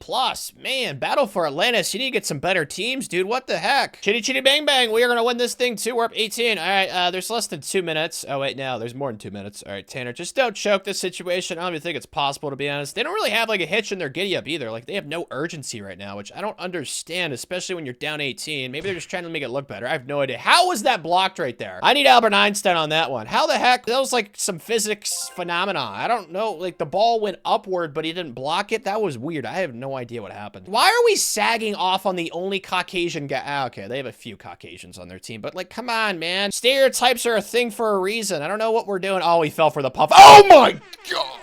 Man, Battle for Atlantis, you need to get some better teams, dude. What the heck? Chitty chitty bang bang. We are going to win this thing too. We're up 18. All right, there's less than 2 minutes. Oh, wait, no, there's more than 2 minutes. All right, Tanner, just don't choke this situation. I don't even think it's possible, to be honest. They don't really have like a hitch in their giddy up either. Like, they have no urgency right now, which I don't understand, especially when you're down 18. Maybe they're just trying to make it look better. I have no idea. How was that blocked right there? I need Albert Einstein on that one. How the heck? That was like some physics phenomena. I don't know. Like, the ball went upward, but he didn't block it. That was weird. I have no idea what happened. Why are we sagging off on the only Caucasian guy? Ah, okay, they have a few Caucasians on their team, but like, come on, man. Stereotypes are a thing for a reason. I don't know what we're doing. Oh, he fell for the puff. Oh my God.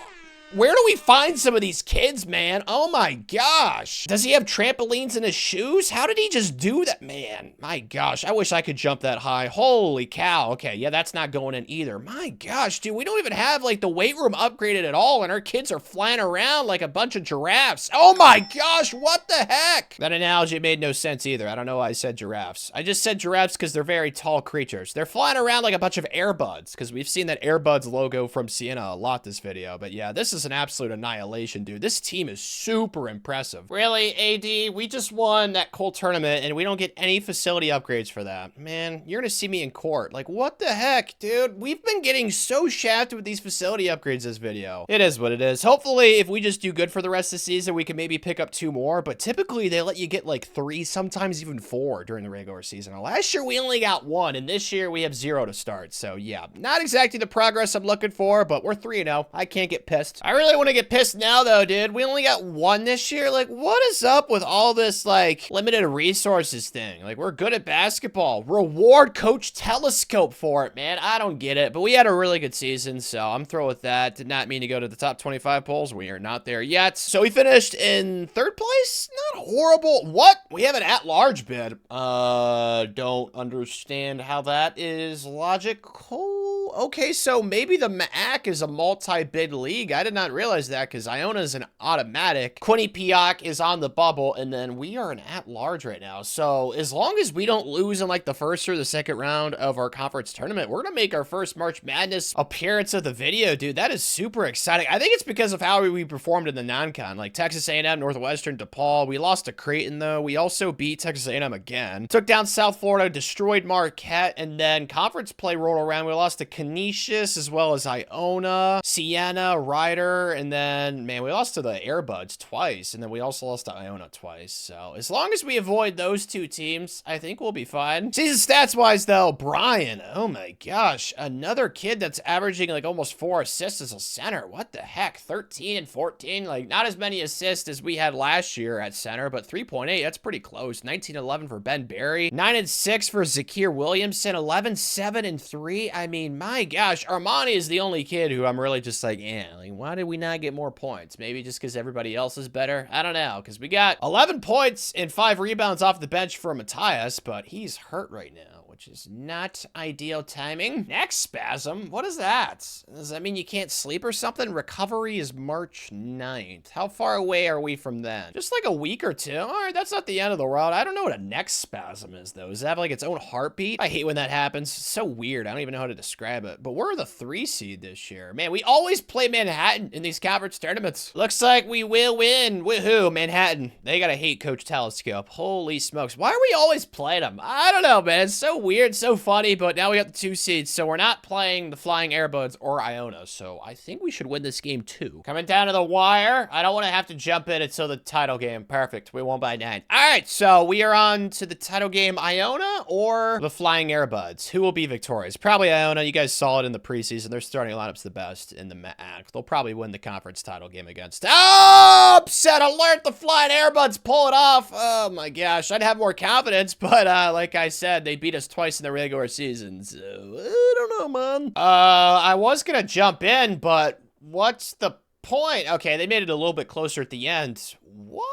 Where do we find some of these kids, man? Oh my gosh. Does he have trampolines in his shoes? How did he just do that, man? My gosh, I wish I could jump that high. Holy cow. Okay, yeah, that's not going in either. My gosh, dude, we don't even have like the weight room upgraded at all, and our kids are flying around like a bunch of giraffes. Oh my gosh, what the heck? That analogy made no sense either. I don't know why I said giraffes. I just said giraffes because they're very tall creatures. They're flying around like a bunch of Airbuds, because we've seen that Airbuds logo from Sienna a lot this video. But yeah, this is an absolute annihilation, dude. This team is super impressive. Really, AD? We just won that cool tournament, and we don't get any facility upgrades for that. Man, you're gonna see me in court. Like, what the heck, dude? We've been getting so shafted with these facility upgrades this video. It is what it is. Hopefully, if we just do good for the rest of the season, we can maybe pick up 2 more, but typically they let you get like 3, sometimes even 4 during the regular season. Last year, we only got 1, and this year we have 0 to start. So yeah, not exactly the progress I'm looking for, but we're 3-0. I can't get pissed. I really want to get pissed now though, dude. We only got 1 this year. Like, what is up with all this like limited resources thing? Like, we're good at basketball. Reward Coach Telescope for it, man. I don't get it, but we had a really good season, so I'm thrilled with that. Did not mean to go to the top 25 polls. We are not there yet. So we finished in 3rd place. Not horrible. What? We have an at-large bid. Don't understand how that is logical. Okay, so maybe the MAC is a multi-bid league. I did not realize that because Iona is an automatic. Quinnipiac is on the bubble, and then we are an at-large right now. So as long as we don't lose in like the 1st or the 2nd round of our conference tournament, we're gonna make our first March Madness appearance of the video, dude. That is super exciting. I think it's because of how we performed in the non-con, like Texas A&M, Northwestern, DePaul. We lost to Creighton though. We also beat Texas A&M again. Took down South Florida, destroyed Marquette, and then conference play rolled around. We lost to Canisius as well as Iona, Sienna, Ryder, and then, man, we lost to the Airbuds twice, and then we also lost to Iona twice. So as long as we avoid those 2 teams, I think we'll be fine. Season stats-wise, though, Brian, oh my gosh, another kid that's averaging like almost 4 assists as a center. What the heck? 13 and 14, like not as many assists as we had last year at center, but 3.8, that's pretty close. 19-11 for Ben Berry, 9 and 6 for Zakir Williamson, 11, 7 and 3. I mean, my gosh, Armani is the only kid who I'm really just like, like, why did we not get more points? Maybe just because everybody else is better? I don't know, because we got 11 points and 5 rebounds off the bench for Matthias, but he's hurt right now, which is not ideal timing. Neck spasm? What is that? Does that mean you can't sleep or something? Recovery is March 9th. How far away are we from then? Just like a week or 2. All right, that's not the end of the world. I don't know what a neck spasm is, though. Does it have like its own heartbeat? I hate when that happens. It's so weird. I don't even know how to describe it. But we're the 3 seed this year. Man, we always play Manhattan in these conference tournaments. Looks like we will win. Woohoo, Manhattan. They gotta hate Coach Telescope. Holy smokes. Why are we always playing them? I don't know, man. It's so weird, so funny, but now we got the 2 seeds, so we're not playing the Flying Airbuds or Iona, so I think we should win this game too. Coming down to the wire. I don't want to have to jump in until the title game. Perfect. We won by 9. All right, so we are on to the title game, Iona or the Flying Airbuds. Who will be victorious? Probably Iona. You guys saw it in the preseason. Their starting lineup's the best in the MAC. They'll probably win the conference title game against. Oh, upset alert. The Flying Airbuds pull it off. Oh my gosh. I'd have more confidence, but like I said, they beat us twice in the regular season, so I don't know, man. I was gonna jump in, but what's the point? Okay, they made it a little bit closer at the end. What?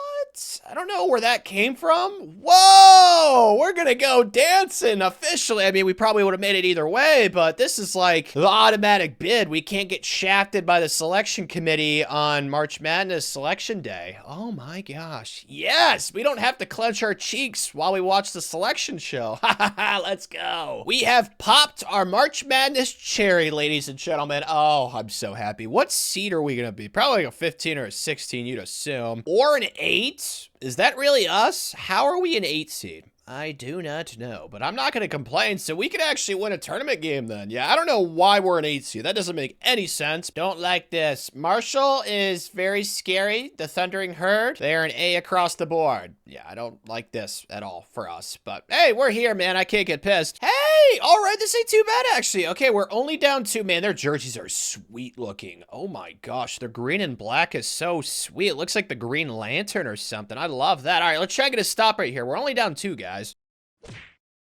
I don't know where that came from. Whoa! We're gonna go dancing officially. I mean, we probably would have made it either way, but this is like the automatic bid. We can't get shafted by the selection committee on March Madness selection day. Oh my gosh. Yes! We don't have to clench our cheeks while we watch the selection show. Ha ha ha! Let's go. We have popped our March Madness cherry, ladies and gentlemen. Oh, I'm so happy. What seed are we gonna be? Probably like a 15 or a 16, you'd assume. Or an 8? Is that really us? How are we an 8 seed? I do not know, but I'm not going to complain, so we could actually win a tournament game then. Yeah, I don't know why we're an 8 seed. That doesn't make any sense. Don't like this. Marshall is very scary. The Thundering Herd, they're an A across the board. Yeah, I don't like this at all for us, but hey, we're here, man. I can't get pissed. Hey, all right, this ain't too bad, actually. Okay, we're only down 2. Man, their jerseys are sweet looking. Oh my gosh, their green and black is so sweet. It looks like the Green Lantern or something. I love that. All right, let's try and get a stop right here. We're only down 2, guys.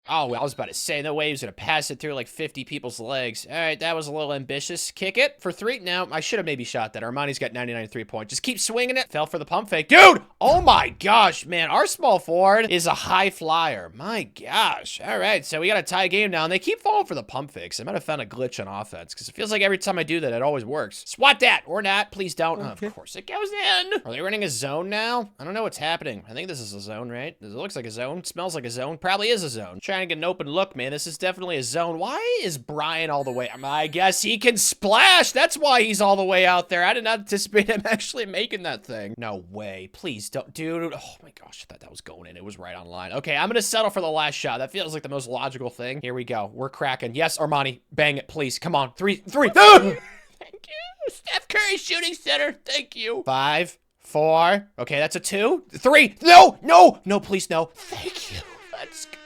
Oh, I was about to say, no way he was going to pass it through like 50 people's legs. All right, that was a little ambitious. Kick it for 3. No, I should have maybe shot that. Armani's got 99 3-point. Just keep swinging it. Fell for the pump fake. Dude! Oh my gosh, man. Our small forward is a high flyer. My gosh. All right, so we got a tie game now, and they keep falling for the pump fakes. I might have found a glitch on offense, because it feels like every time I do that, it always works. Swat that! Or not. Please don't. Okay. Oh, of course it goes in. Are they running a zone now? I don't know what's happening. I think this is a zone, right? It looks like a zone. Smells like a zone. Probably is a zone. Trying to get an open look, man. This is definitely a zone. Why is Brian all the way? I guess he can splash. That's why he's all the way out there. I did not anticipate him actually making that thing. No way. Please don't. Dude. Oh my gosh. I thought that was going in. It was right on line. Okay, I'm going to settle for the last shot. That feels like the most logical thing. Here we go. We're cracking. Yes, Armani. Bang it, please. Come on. 3. Thank you. Steph Curry shooting center. Thank you. 5, 4. Okay, that's a 2. 3. No, please, no. Thank you. Let's go.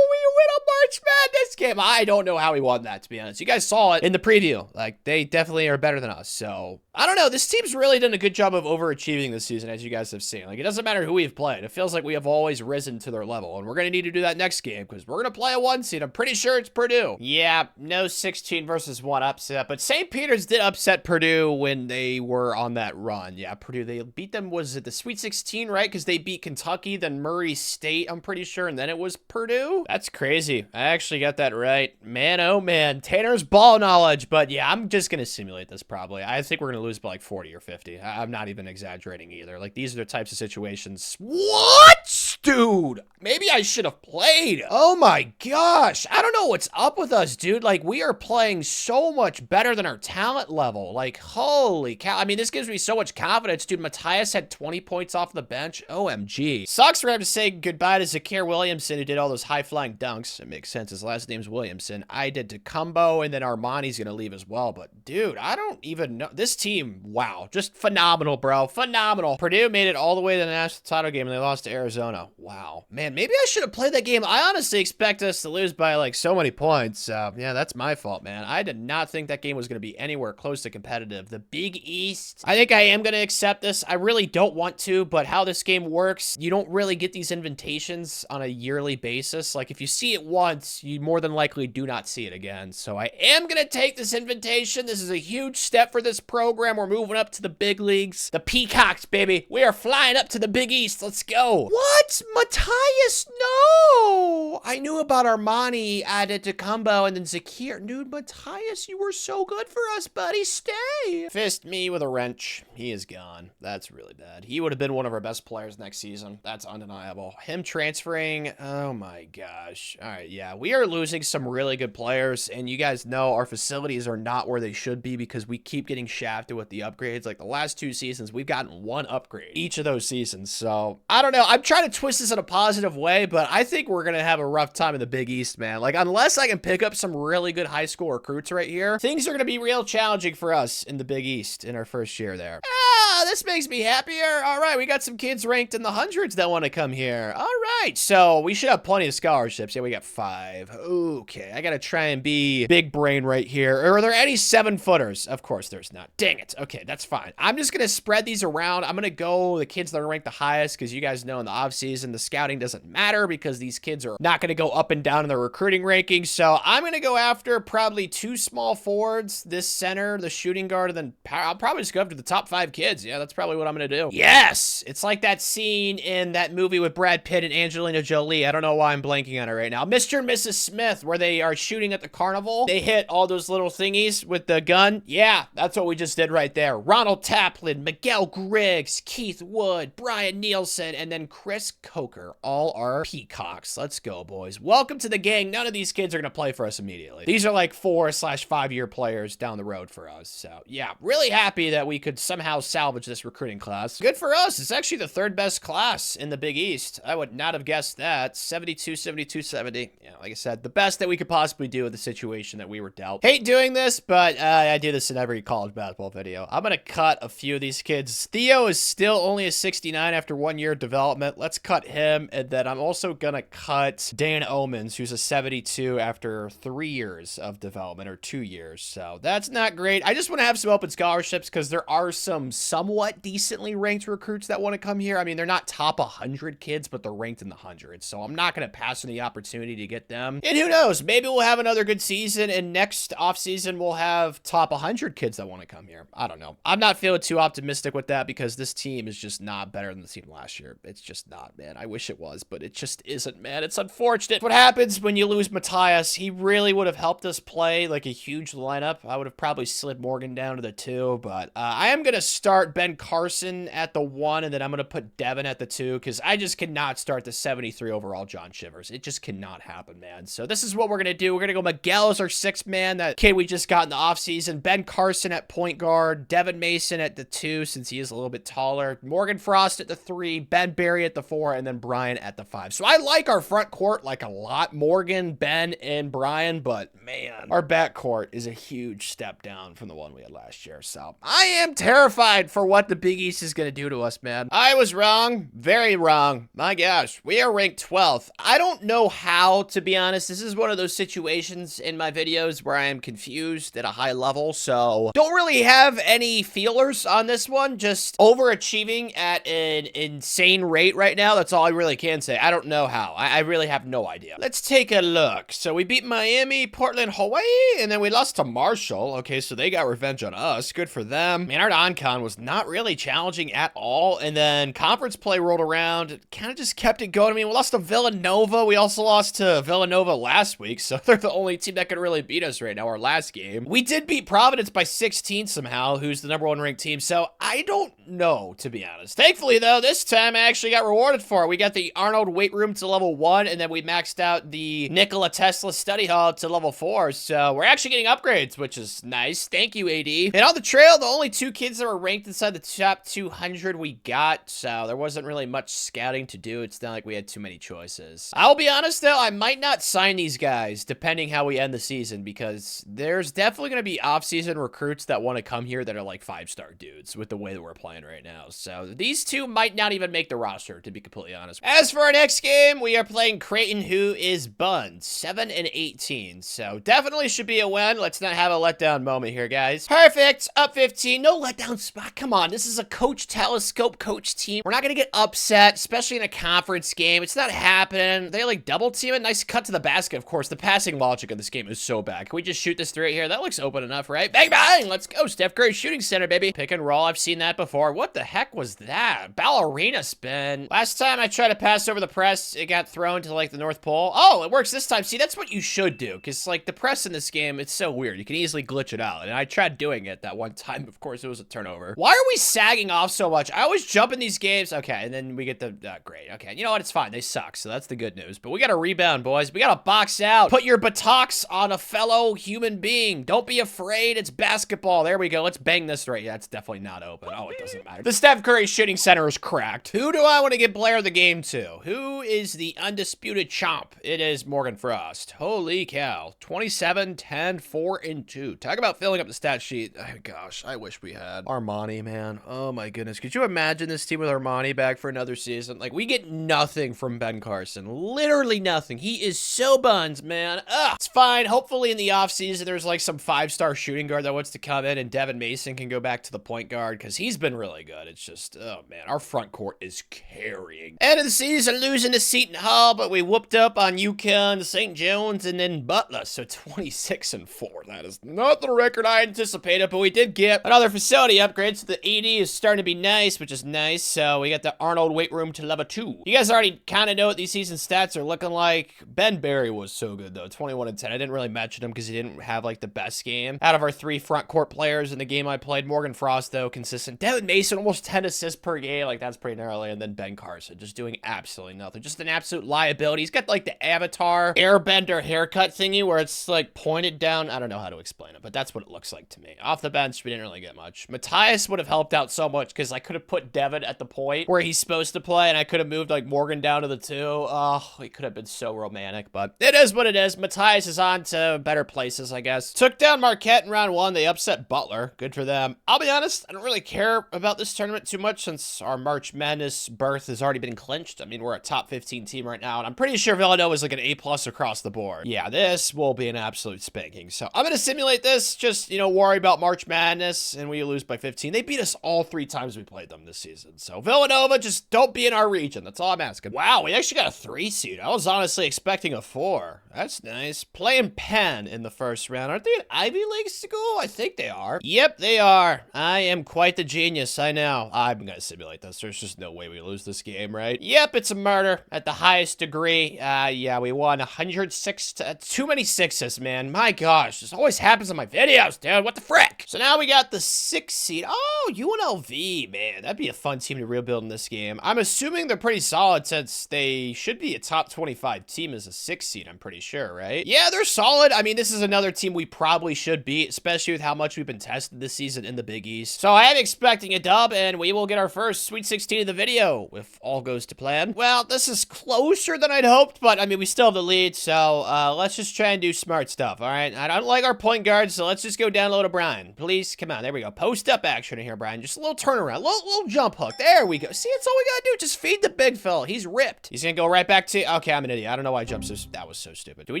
We win a March Madness game. I don't know how we won that, to be honest. You guys saw it in the preview. Like, they definitely are better than us. So, I don't know. This team's really done a good job of overachieving this season, as you guys have seen. Like, it doesn't matter who we've played. It feels like we have always risen to their level. And we're going to need to do that next game, because we're going to play a 1 seed. I'm pretty sure it's Purdue. Yeah, no 16 versus 1 upset. But St. Peter's did upset Purdue when they were on that run. Yeah, Purdue, they beat them, was it the Sweet 16, right? Because they beat Kentucky, then Murray State, I'm pretty sure. And then it was Purdue. That's crazy. I actually got that right. Man, oh man. Tanner's ball knowledge. But yeah, I'm just going to simulate this probably. I think we're going to lose by like 40 or 50. I'm not even exaggerating either. Like, these are the types of situations. What? Dude, maybe I should have played. Oh my gosh. I don't know what's up with us, dude. Like, we are playing so much better than our talent level. Like, holy cow. I mean, this gives me so much confidence, dude. Matthias had 20 points off the bench. OMG. Sucks for him to say goodbye to Zakir Williamson, who did all those high-flying dunks. It makes sense. His last name's Williamson. I did Tecumbo, and then Armani's going to leave as well. But, dude, I don't even know. This team, wow. Just phenomenal, bro. Phenomenal. Purdue made it all the way to the national title game, and they lost to Arizona. Wow. Man, maybe I should have played that game. I honestly expect us to lose by, like, so many points. Yeah, that's my fault, man. I did not think that game was going to be anywhere close to competitive. The Big East. I think I am going to accept this. I really don't want to, but how this game works, you don't really get these invitations on a yearly basis. Like, if you see it once, you more than likely do not see it again. So I am going to take this invitation. This is a huge step for this program. We're moving up to the big leagues. The Peacocks, baby. We are flying up to the Big East. Let's go. What? Matthias? No. I knew about Armani, added to Tecumbo, and then Zakir. Dude, Matthias, you were so good for us, buddy. Stay. Fist me with a wrench. He is gone. That's really bad. He would have been one of our best players next season. That's undeniable. Him transferring. Oh my gosh. All right. Yeah, we are losing some really good players, and you guys know our facilities are not where they should be because we keep getting shafted with the upgrades. Like, the last 2 seasons, we've gotten 1 upgrade each of those seasons. So I don't know. I'm trying to twist this in a positive way, but I think we're going to have a rough time in the Big East, man. Like, unless I can pick up some really good high school recruits right here, things are going to be real challenging for us in the Big East in our first year there. Ah, this makes me happier. All right, we got some kids ranked in the hundreds that want to come here. All right, so we should have plenty of scholarships. Yeah, we got 5. Okay, I got to try and be big brain right here. Are there any 7-footers? Of course there's not. Dang it. Okay, that's fine. I'm just going to spread these around. I'm going to go the kids that are ranked the highest because you guys know in the offseason, the scouting doesn't matter because these kids are not going to go up and down in their recruiting rankings. So I'm going to go after probably 2 small forwards, this center, the shooting guard, and then I'll probably just go after the top 5 kids. Yeah, that's probably what I'm going to do. Yes! It's like that scene in that movie with Brad Pitt and Angelina Jolie. I don't know why I'm blanking on it right now. Mr. and Mrs. Smith, where they are shooting at the carnival. They hit all those little thingies with the gun. Yeah, that's what we just did right there. Ronald Taplin, Miguel Griggs, Keith Wood, Brian Nielsen, and then Chris Coker. All are Peacocks. Let's go, boys. Welcome to the gang. None of these kids are going to play for us immediately. These are like 4/5 year players down the road for us. So yeah, really happy that we could somehow salvage this recruiting class. Good for us. It's actually the 3rd best class in the Big East. I would not have guessed that. 72, 72, 70. Yeah, like I said, the best that we could possibly do with the situation that we were dealt. Hate doing this, but I do this in every college basketball video. I'm going to cut a few of these kids. Theo is still only a 69 after 1 year of development. Let's cut him. And then I'm also going to cut Dan Omens, who's a 72 after 3 years of development, or 2 years. So that's not great. I just want to have some open scholarships because there are some somewhat decently ranked recruits that want to come here. I mean, they're not top 100 kids, but they're ranked in the hundreds. So I'm not going to pass on the opportunity to get them. And who knows, maybe we'll have another good season, and next offseason we'll have top 100 kids that want to come here. I don't know. I'm not feeling too optimistic with that because this team is just not better than the team last year. It's just not, man. I wish it was, but it just isn't, man. It's unfortunate. What happens when you lose Matthias? He really would have helped us play like a huge lineup. I would have probably slid Morgan down to the 2, but I am going to start Ben Carson at the 1, and then I'm going to put Devin at the 2 because I just cannot start the 73 overall John Shivers. It just cannot happen, man. So this is what we're going to do. We're going to go Miguel as our 6th man, that kid we just got in the offseason. Ben Carson at point guard, Devin Mason at the 2 since he is a little bit taller, Morgan Frost at the 3, Ben Barry at the 4, and then Brian at the 5. So I like our front court like a lot. Morgan, Ben, and Brian, but man, our back court is a huge step down from the one we had last year. So I am terrified for what the Big East is going to do to us, man. I was wrong. Very wrong. My gosh, we are ranked 12th. I don't know how, to be honest. This is one of those situations in my videos where I am confused at a high level. So don't really have any feelers on this one. Just overachieving at an insane rate right now. That's all I really can say. I don't know how. I really have no idea. Let's take a look. So we beat Miami, Portland, Hawaii, and then we lost to Marshall. Okay, so they got revenge on us. Good for them. Man, our non-con was not really challenging at all, and then conference play rolled around. It kind of just kept it going. I mean, we lost to Villanova. We also lost to Villanova last week, so they're the only team that could really beat us right now, our last game. We did beat Providence by 16 somehow, who's the #1 ranked team, so I don't know, to be honest. Thankfully, though, this time I actually got rewarded for it. We got the Arnold weight room to level 1, and then we maxed out the Nikola Tesla study hall to level 4, so we're actually getting upgrades, which is nice. Thank you, AD. And on the trail, the only 2 kids that were ranked inside the top 200 we got, so there wasn't really much scouting to do. It's not like we had too many choices. I'll be honest, though, I might not sign these guys, depending how we end the season, because there's definitely going to be off-season recruits that want to come here that are like 5-star dudes with the way that we're playing right now. So these 2 might not even make the roster, to be completely honest. As for our next game, we are playing Creighton, who is bunned 7-18. So definitely should be a win. Let's not have a letdown moment here, guys. Perfect. Up 15. No letdown spot. Come on. This is a coach telescope coach team. We're not going to get upset, especially in a conference game. It's not happening. They like double team it. Nice cut to the basket, of course. The passing logic of this game is so bad. Can we just shoot this through right here? That looks open enough, right? Bang, bang. Let's go. Steph Curry shooting center, baby. Pick and roll. I've seen that before. What the heck was that? Ballerina spin. Last time I tried to pass over the press, it got thrown to like the North Pole. Oh, it works this time. See, that's what you should do, because like the press in this game, it's so weird. You can easily glitch it out, and I tried doing it that one time. Of course, it was a turnover. Why are we sagging off so much? I always jump in these games. Okay, and then we get the great. Okay, you know what? It's fine. They suck, so that's the good news. But we got to rebound, boys. We got to box out. Put your buttocks on a fellow human being. Don't be afraid. It's basketball. There we go. Let's bang this right. Yeah, it's definitely not open. Oh, it doesn't matter. The Steph Curry shooting center is cracked. Who do I want to get player of the game to? Who is the undisputed chomp? It is Morgan Frost. Holy cow. 27, 10, 4, and 2. Talk about filling up the stat sheet. Oh, gosh, I wish we had Armani, man. Oh, my goodness. Could you imagine this team with Armani back for another season? Like, we get nothing from Ben Carson. Literally nothing. He is so buns, man. Ugh. It's fine. Hopefully in the offseason, there's like some 5-star shooting guard that wants to come in, and Devin Mason can go back to the point guard, because he's been really good. It's just, oh, man. Our front court is carrying. End of the season, losing to Seton Hall, but we whooped up on UConn, St. Jones, and then Butler. So 26-4. That is not the record I anticipated, but we did get another facility upgrade. So the AD is starting to be nice, which is nice. So we got the Arnold weight room to level 2. You guys already kind of know what these season stats are looking like. Ben Barry was so good, though. 21 and 10. I didn't really mention him because he didn't have like the best game out of our 3 front court players in the game I played. Morgan Frost, though, consistent. Devin Mason, almost 10 assists per game. Like, that's pretty gnarly. And then Ben Carson, just doing absolutely nothing. Just an absolute liability. He's got like the Avatar airbender haircut thingy where it's like pointed down. I don't know how to explain it, but that's what it looks like to me. Off the bench, we didn't really get much. Matthias would have helped out so much because I could have put Devin at the point where he's supposed to play, and I could have moved like Morgan down to the 2. Oh, it could have been so romantic, but it is what it is. Matthias is on to better places, I guess. Took down Marquette in round 1. They upset Butler. Good for them. I'll be honest, I don't really care about this tournament too much since our March Madness berth has already been clinched. I mean, we're a top 15 team right now, and I'm pretty sure Villanova is like an A+ across the board. Yeah, this will be an absolute spanking. So I'm going to simulate this, just, you know, worry about March Madness, and we lose by 15. they beat us all 3 times we played them this season. So Villanova, just don't be in our region. That's all I'm asking. Wow, we actually got a 3 seed. I was honestly expecting a 4. That's nice. Playing Penn in the first round. Aren't they an Ivy League school? I think they are. Yep, they are. I am quite the genius. I know. I'm gonna simulate this. There's just no way we lose this game, right? Yep, it's a murder at the highest degree. Yeah, we won 106 too many 6s, man. My gosh, this always happens in my videos, dude. What the frick? So now we got the 6 seed. Oh, UNLV, man. That'd be a fun team to rebuild in this game. I'm assuming they're pretty solid since they should be a top 25 team as a 6 seed, I'm pretty sure, right? Yeah, they're solid. I mean, this is another team we probably should beat, especially with how much we've been tested this season in the Big East. So I am expecting a dub, and we will get our first Sweet 16 of the video if all goes to plan. Well, this is closer than I'd hoped, but I mean, we still have the lead, so let's just try and do smart stuff, all right? I don't like our point guard, so let's just go down low to Brian. Please, come on, there we go. Post up action in here, Brian. Just a little turnaround, little jump hook. There we go. See, it's all we gotta do. Just feed the big fella. He's ripped. He's gonna go right back to, okay, I'm an idiot. I don't know why I jumped so, that was so stupid. Do we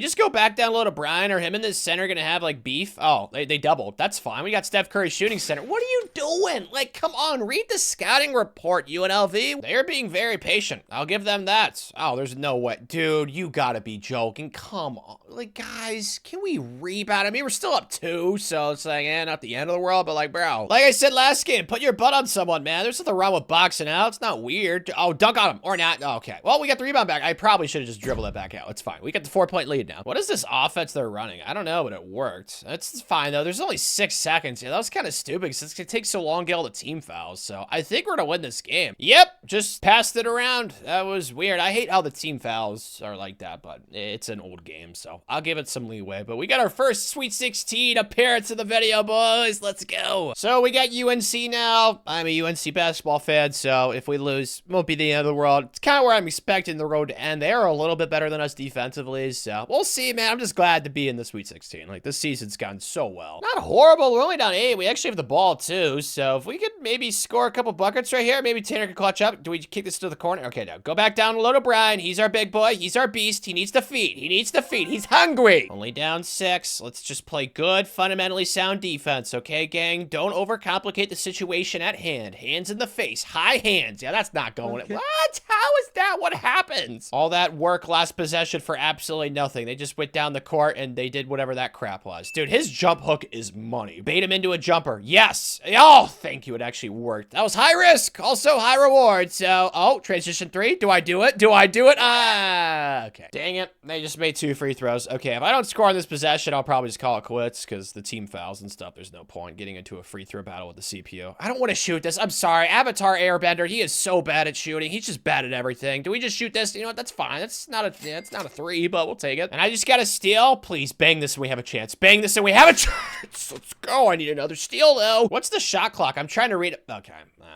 just go back down low to Brian, or him in the center gonna have like beef? Oh, they doubled. That's fine. We got Steph Curry shooting center. What are you doing? Like, come on, read the scouting report, UNLV. They're being very patient. I'll give them that. Oh, there's no way. Dude, you gotta be joking. Come on. Like, guys, can we rebound? I mean, we're still up 2, so it's like, not the end of the world, but like, bro, like I said last game, put your butt on someone, man. There's nothing wrong with boxing out. It's not weird. Oh, dunk on him. Or not. Oh, okay. Well, we got the rebound back. I probably should have just dribbled that back out. It's fine. We got the 4-point lead now. What is this offense they're running? I don't know, but it worked. That's fine, though. There's only 6 seconds. Yeah, that was kind of stupid because it takes so long to get all the team fouls. So I think we're going to win this game. Yep. Just passed it around. That was weird. I hate how the team fouls are like that, but it's an old game, so I'll give it some leeway. But we got our first Sweet 16 appearance in the video, boys. Let's go. So we got UNC now. I'm a UNC basketball fan, so if we lose, it won't be the end of the world. It's kind of where I'm expecting the road to end. They are a little bit better than us defensively, so we'll see, man. I'm just glad to be in the Sweet 16. Like, this season's gone so well. Not horrible. We're only down 8. We actually have the ball, too, so if we could maybe score a couple buckets right here, maybe Tanner could clutch up. Do we kick this to the corner? Okay, now go back down low to Brian. He's our big boy. He's our beast. He needs to feed. He needs to feed. He's hungry. Only down 6. Let's just play good, fundamentally sound defense, okay, gang? Don't overcomplicate the situation at hand. Hands in the face. High hands. Yeah, that's not going. Okay. What? How is that? What happens? All that work last possession for absolutely nothing. They just went down the court and they did whatever that crap was. Dude, his jump hook is money. Bait him into a jumper. Yes. Oh, thank you. It actually worked. That was high risk. Also high reward. So, oh, transition 3. Do I do it? Do I do it? Okay. Dang it. They just made 2 free throws. Okay, if I don't score on this possession, I'll probably just call it quits because the team fouls and stuff. There's no point getting into a free throw battle with the CPU. I don't want to shoot this. I'm sorry. Avatar Airbender, he is so bad at shooting. He's just bad at everything. Do we just shoot this? You know what? That's fine. It's not a 3, but we'll take it. And I just got to steal. Please, bang this and we have a chance. Bang this and we have a chance. Let's go. I need another steal, though. What's the shot clock? I'm trying to read it. Okay.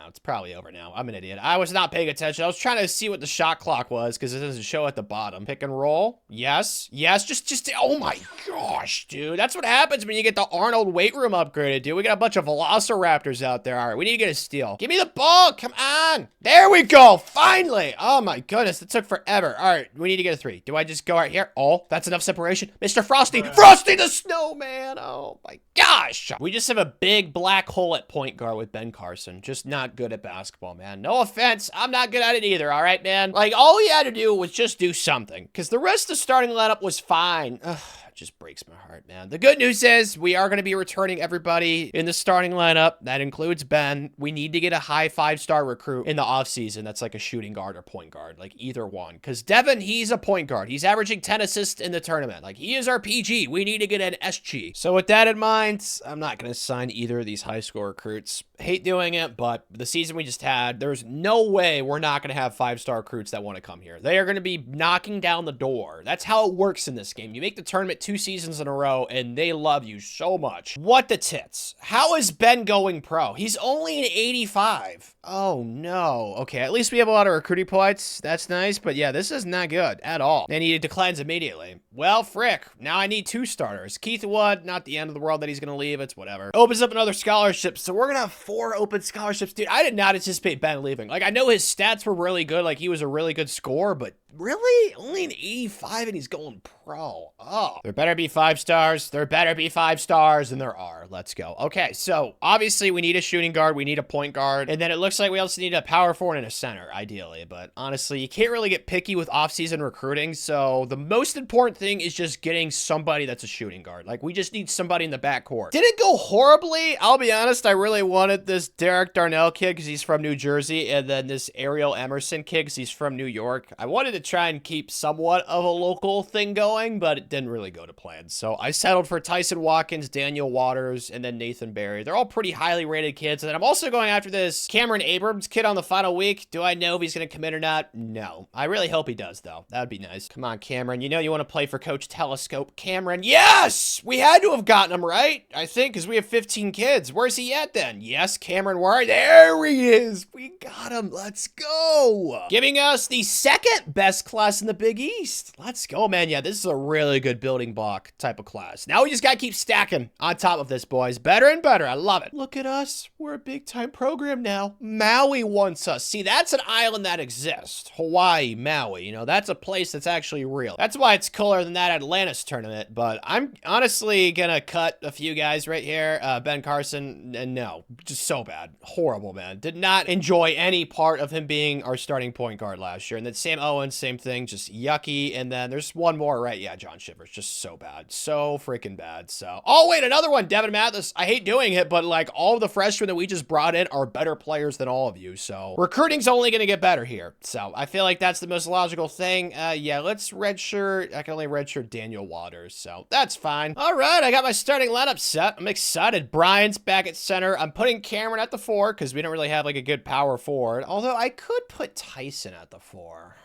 It's probably over now. I'm an idiot. I was not paying attention. I was trying to see what the shot clock was because it doesn't show at the bottom. Pick and roll. Yes. Yes. Just, oh my gosh, dude. That's what happens when you get the Arnold weight room upgraded, dude. We got a bunch of Velociraptors out there. All right, we need to get a steal. Give me the ball. Come on. There we go. Finally. Oh my goodness. It took forever. All right, we need to get a 3. Do I just go right here? Oh, that's enough separation. Mr. Frosty. Frosty the Snowman. Oh my gosh. We just have a big black hole at point guard with Ben Carson. Just not good at basketball, man. No offense. I'm not good at it either, all right, man? Like, all he had to do was just do something because the rest of the starting lineup was fine. Ugh. Just breaks my heart, man. The good news is we are going to be returning everybody in the starting lineup. That includes Ben. We need to get a high 5-star recruit in the offseason that's like a shooting guard or point guard, like either one. Because Devin, he's a point guard. He's averaging 10 assists in the tournament. Like, he is our PG. We need to get an SG. So with that in mind, I'm not going to sign either of these high school recruits. Hate doing it, but the season we just had, there's no way we're not going to have 5-star recruits that want to come here. They are going to be knocking down the door. That's how it works in this game. You make the tournament 2 seasons in a row, and they love you so much. What the tits? How is Ben going pro? He's only an 85. Oh, no. Okay, at least we have a lot of recruiting points. That's nice, but yeah, this is not good at all. And he declines immediately. Well, frick. Now I need 2 starters. Keith Wood, not the end of the world that he's going to leave. It's whatever. Opens up another scholarship, so we're going to have 4 open scholarships. Dude, I did not anticipate Ben leaving. Like, I know his stats were really good. Like, he was a really good scorer, but Really? Only an 85 and he's going pro. Oh. There better be 5 stars. There better be 5 stars. And there are. Let's go. Okay, so obviously we need a shooting guard. We need a point guard. And then it looks like we also need a power forward and a center, ideally. But honestly, you can't really get picky with off-season recruiting. So the most important thing is just getting somebody that's a shooting guard. Like, we just need somebody in the backcourt. Didn't go horribly. I'll be honest, I really wanted this Derek Darnell kid because he's from New Jersey. And then this Ariel Emerson kid because he's from New York. I wanted to try and keep somewhat of a local thing going, but it didn't really go to plan. So I settled for Tyson Watkins, Daniel Waters, and then Nathan Barry. They're all pretty highly rated kids. And then I'm also going after this Cameron Abrams kid on the final week. Do I know if he's going to commit or not? No. I really hope he does, though. That would be nice. Come on, Cameron. You know you want to play for Coach Telescope. Cameron, yes! We had to have gotten him, right? I think, because we have 15 kids. Where's he at, then? Yes, Cameron, where? There he is! We got him. Let's go! Giving us the second best class in the Big East. Let's go, man. Yeah, this is a really good building block type of class. Now we just gotta keep stacking on top of this, boys. Better and better. I love it. Look at us. We're a big-time program now. Maui wants us. See, that's an island that exists. Hawaii, Maui. You know, that's a place that's actually real. That's why it's cooler than that Atlantis tournament, but I'm honestly gonna cut a few guys right here. Ben Carson, and no, just so bad. Horrible, man. Did not enjoy any part of him being our starting point guard last year. And then Sam Owens, same thing, just yucky. And then there's one more, right? Yeah, John Shivers, just so bad. So freaking bad. So, oh, wait, another one, Devin Mathis. I hate doing it, but like all of the freshmen that we just brought in are better players than all of you. So recruiting's only going to get better here. So I feel like that's the most logical thing. Yeah, let's redshirt. I can only redshirt Daniel Waters. So that's fine. All right, I got my starting lineup set. I'm excited. Brian's back at center. I'm putting Cameron at the 4 because we don't really have like a good power forward. Although I could put Tyson at the 4.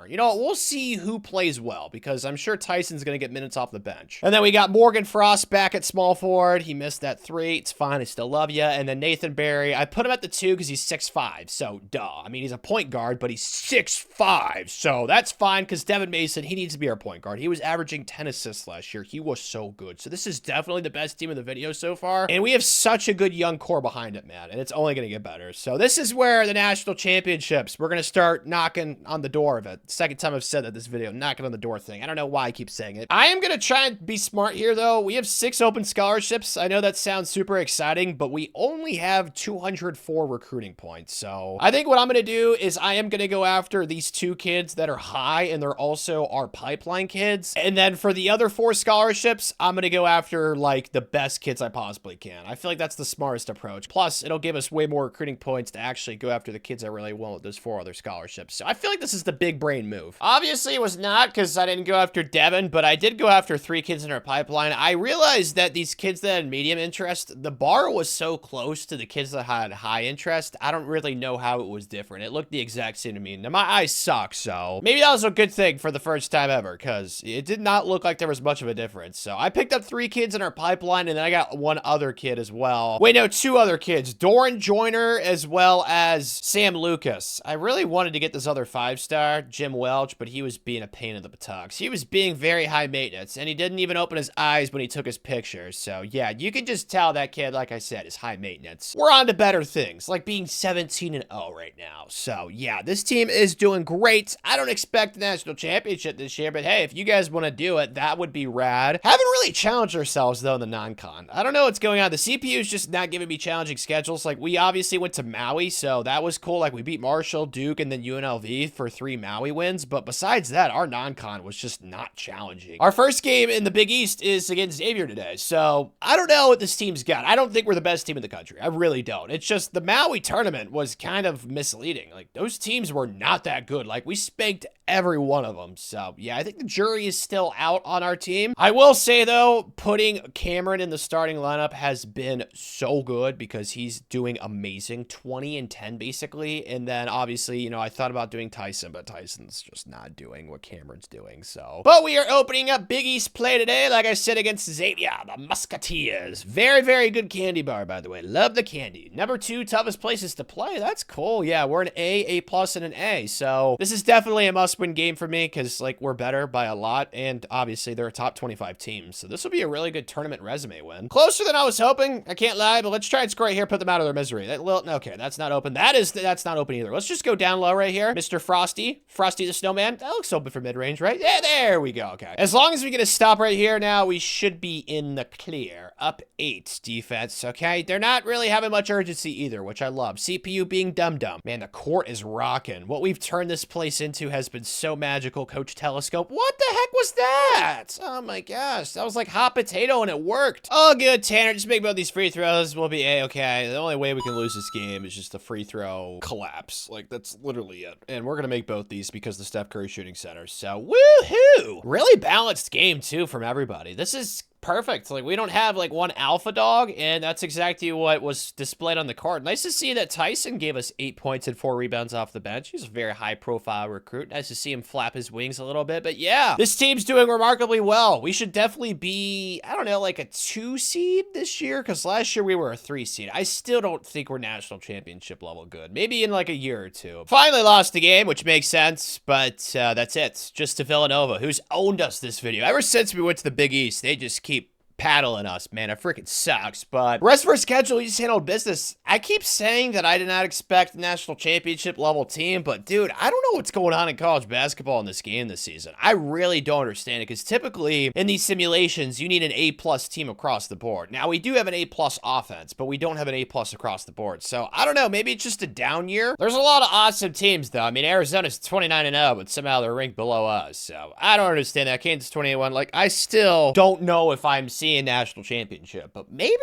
You know what? We'll see who plays well because I'm sure Tyson's going to get minutes off the bench. And then we got Morgan Frost back at small forward. He missed that 3. It's fine. I still love you. And then Nathan Barry, I put him at the 2 because he's 6'5". So, duh. I mean, he's a point guard, but he's 6'5". So that's fine because Devin Mason, he needs to be our point guard. He was averaging 10 assists last year. He was so good. So this is definitely the best team in the video so far. And we have such a good young core behind it, man. And it's only going to get better. So this is where the national championships, we're going to start knocking on the door of it. Second time I've said that this video, knocking on the door thing. I don't know why I keep saying it. I am going to try and be smart here, though. We have 6 open scholarships. I know that sounds super exciting, but we only have 204 recruiting points. So I think what I'm going to do is I am going to go after these 2 kids that are high, and they're also our pipeline kids. And then for the other 4 scholarships, I'm going to go after, like, the best kids I possibly can. I feel like that's the smartest approach. Plus, it'll give us way more recruiting points to actually go after the kids I really want with those 4 other scholarships. So I feel like this is the big brain move. Obviously, it was not because I didn't go after Devin, but I did go after 3 kids in our pipeline. I realized that these kids that had medium interest, the bar was so close to the kids that had high interest. I don't really know how it was different. It looked the exact same to me. Now, my eyes suck, so maybe that was a good thing for the first time ever because it did not look like there was much of a difference. So I picked up 3 kids in our pipeline, and then I got 1 other kid as well. Wait, no, 2 other kids. Doran Joyner as well as Sam Lucas. I really wanted to get this other 5-star, Jim Welch, but he was being a pain in the buttocks. He was being very high maintenance, and he didn't even open his eyes when he took his pictures. So yeah, you can just tell that kid, like I said, is high maintenance. We're on to better things, like being 17-0 right now. So yeah, this team is doing great. I don't expect the national championship this year, but hey, if you guys want to do it, that would be rad. Haven't really challenged ourselves, though, in the non-con. I don't know what's going on. The CPU is just not giving me challenging schedules. Like, we obviously went to Maui, so that was cool. Like, we beat Marshall, Duke, and then UNLV for 3 Maui wins. But besides that, our non-con was just not challenging. Our first game in the Big East is against Xavier today. So I don't know what this team's got. I don't think we're the best team in the country. I really don't. It's just the Maui tournament was kind of misleading. Like, those teams were not that good. Like, we spanked every one of them. So yeah, I think the jury is still out on our team. I will say, though, putting Cameron in the starting lineup has been so good because he's doing amazing. 20-10 basically. And then obviously, you know, I thought about doing Tyson, but Tyson's just not doing what Cameron's doing. So, but we are opening up Big East play today, like I said, against Xavier, the Musketeers. Very, very good candy bar, by the way. Love the candy. Number 2 toughest places to play. That's cool. Yeah, we're an A+, and an A. So this is definitely a must-win game for me because, like, we're better by a lot. And obviously, they're a top 25 team. So this will be a really good tournament resume win. Closer than I was hoping. I can't lie, but let's try and score right here. Put them out of their misery. Okay, that's not open. That's not open either. Let's just go down low right here. Mr. Frosty Frosty the Snowman. That looks open for mid-range, right? Yeah, there we go. Okay. As long as we get a stop right here now, we should be in the clear. Up 8 defense, okay? They're not really having much urgency either, which I love. CPU being dumb-dumb. Man, the court is rocking. What we've turned this place into has been so magical, Coach Telescope. What the heck was that? Oh my gosh, that was like hot potato and it worked. Oh, good, Tanner. Just make both these free throws. We'll be A-okay. The only way we can lose this game is just a free throw collapse. Like, that's literally it. And we're gonna make both these because the Steph Curry shooting center. So, woohoo! Really balanced game, too, from everybody. This is perfect. Like, we don't have like one alpha dog, and that's exactly what was displayed on the card. Nice to see that Tyson gave us 8 points and 4 rebounds off the bench. He's a very high profile recruit. Nice to see him flap his wings a little bit. But yeah, this team's doing remarkably well. We should definitely be, I don't know, like a 2 seed this year, because last year we were a 3 seed. I still don't think we're national championship level good. Maybe in like a year or two. Finally lost the game, which makes sense, but that's it. Just to Villanova, who's owned us this video. Ever since we went to the Big East, they just keep paddling us, man. It freaking sucks. But rest of our schedule, we just handled business. I keep saying that I did not expect a national championship level team, but dude, I don't know what's going on in college basketball in this game this season. I really don't understand it, because typically in these simulations, you need an A+ team across the board. Now, we do have an A+ offense, but we don't have an A+ across the board. So I don't know, maybe it's just a down year. There's a lot of awesome teams though. I mean, Arizona's 29-0, but somehow they're ranked below us. So I don't understand that. Kansas 28-1. Like, I still don't know if I'm seeing national championship, but maybe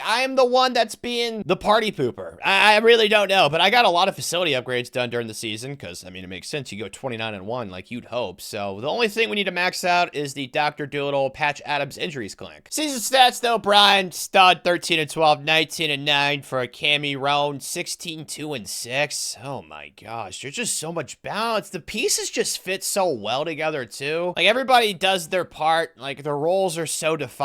I'm the one that's being the party pooper. I really don't know, but I got a lot of facility upgrades done during the season, because I mean, it makes sense. You go 29-1 like you'd hope. So the only thing we need to max out is the Dr. Doolittle Patch Adams injuries clink. Season stats though: Brian stud 13-12, 19-9 for Cammy Roan, 16-2-6. Oh my gosh, there's just so much balance. The pieces just fit so well together too. Like, everybody does their part. Like, the roles are so defined.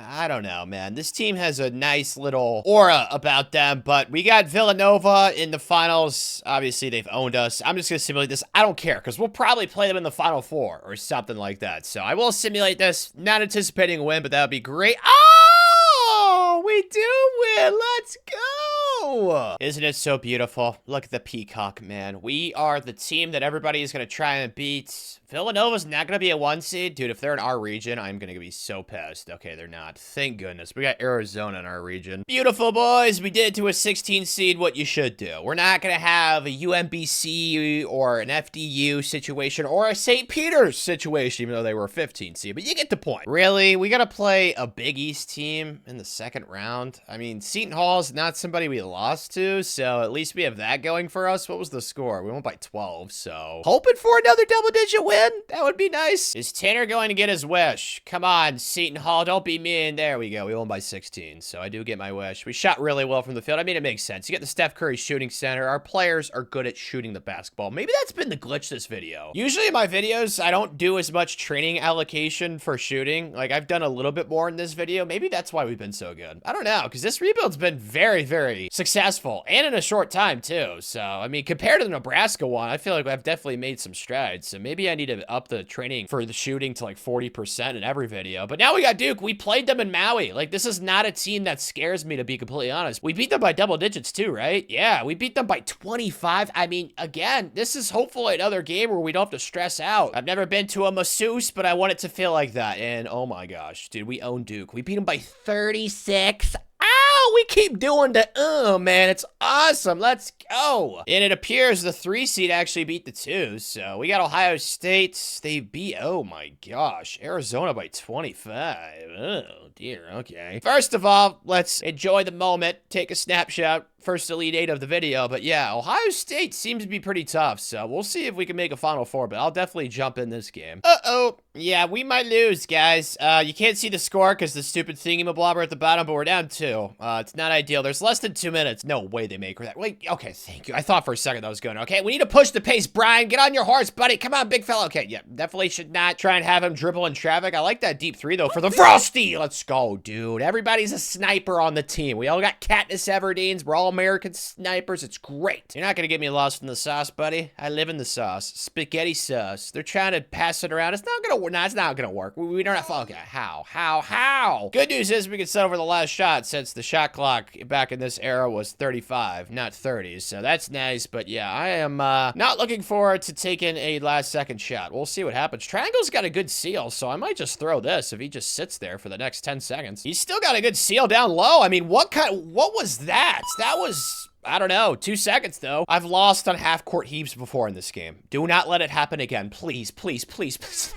I don't know, man. This team has a nice little aura about them, but we got Villanova in the finals. Obviously, they've owned us. I'm just gonna simulate this. I don't care, because we'll probably play them in the Final Four or something like that. So I will simulate this. Not anticipating a win, but that would be great. Oh, we do win. Let's go. Isn't it so beautiful? Look at the peacock, man. We are the team that everybody is going to try and beat. Villanova's not going to be a 1 seed. Dude, if they're in our region, I'm going to be so pissed. Okay, they're not. Thank goodness. We got Arizona in our region. Beautiful, boys. We did to a 16 seed what you should do. We're not going to have a UMBC or an FDU situation or a St. Peter's situation, even though they were a 15 seed. But you get the point. Really? We got to play a Big East team in the second round? I mean, Seton Hall is not somebody we lost to, so at least we have that going for us. What was the score? We went by 12, so hoping for another double-digit win. That would be nice. Is Tanner going to get his wish? Come on, Seton Hall, don't be mean. There we go. We won by 16, so I do get my wish. We shot really well from the field. I mean, it makes sense. You get the Steph Curry shooting center. Our players are good at shooting the basketball. Maybe that's been the glitch this video. Usually in my videos, I don't do as much training allocation for shooting. Like, I've done a little bit more in this video. Maybe that's why we've been so good. I don't know, because this rebuild's been very, very successful, and in a short time, too. So, I mean, compared to the Nebraska one, I feel like I've definitely made some strides. So maybe I need to up the training for the shooting to like 40% in every video. But now we got Duke. We played them in Maui. Like, this is not a team that scares me, to be completely honest. We beat them by double digits too, right? Yeah, we beat them by 25. I mean, again, this is hopefully another game where we don't have to stress out. I've never been to a masseuse, but I want it to feel like that. And oh my gosh, dude, we own Duke. We beat them by 36. Ow, we keep doing that. Oh, man, it's awesome. Let's go. And it appears the 3 seed actually beat the 2. So we got Ohio State. They beat, oh my gosh, Arizona by 25. Oh, dear. Okay. First of all, let's enjoy the moment. Take a snapshot. First Elite 8 of the video, but yeah, Ohio State seems to be pretty tough, so we'll see if we can make a Final Four, but I'll definitely jump in this game. Uh-oh. Yeah, we might lose, guys. You can't see the score because the stupid thingy-mablobber at the bottom, but we're down 2. It's not ideal. There's less than 2 minutes. No way they make that. Wait, okay, thank you. I thought for a second that was going, okay, we need to push the pace, Brian. Get on your horse, buddy. Come on, big fella. Okay, yeah, definitely should not try and have him dribble in traffic. I like that deep 3, though, for the Frosty. Let's go, dude. Everybody's a sniper on the team. We all got Katniss Everdeen's. We're all All-American snipers. It's great. You're not gonna get me lost in the sauce, buddy. I live in the sauce. Spaghetti sauce. They're trying to pass it around. It's not gonna work. No, it's not gonna work. We don't have. Okay, how? Good news is we can set over the last shot since the shot clock back in this era was 35, not 30. So that's nice. But yeah, I am not looking forward to taking a last second shot. We'll see what happens. Triangle's got a good seal, so I might just throw this if he just sits there for the next 10 seconds. He's still got a good seal down low. I mean, what was that? That was, I don't know, 2 seconds though. I've lost on half-court heaves before in this game. Do not let it happen again. Please, please, please, please.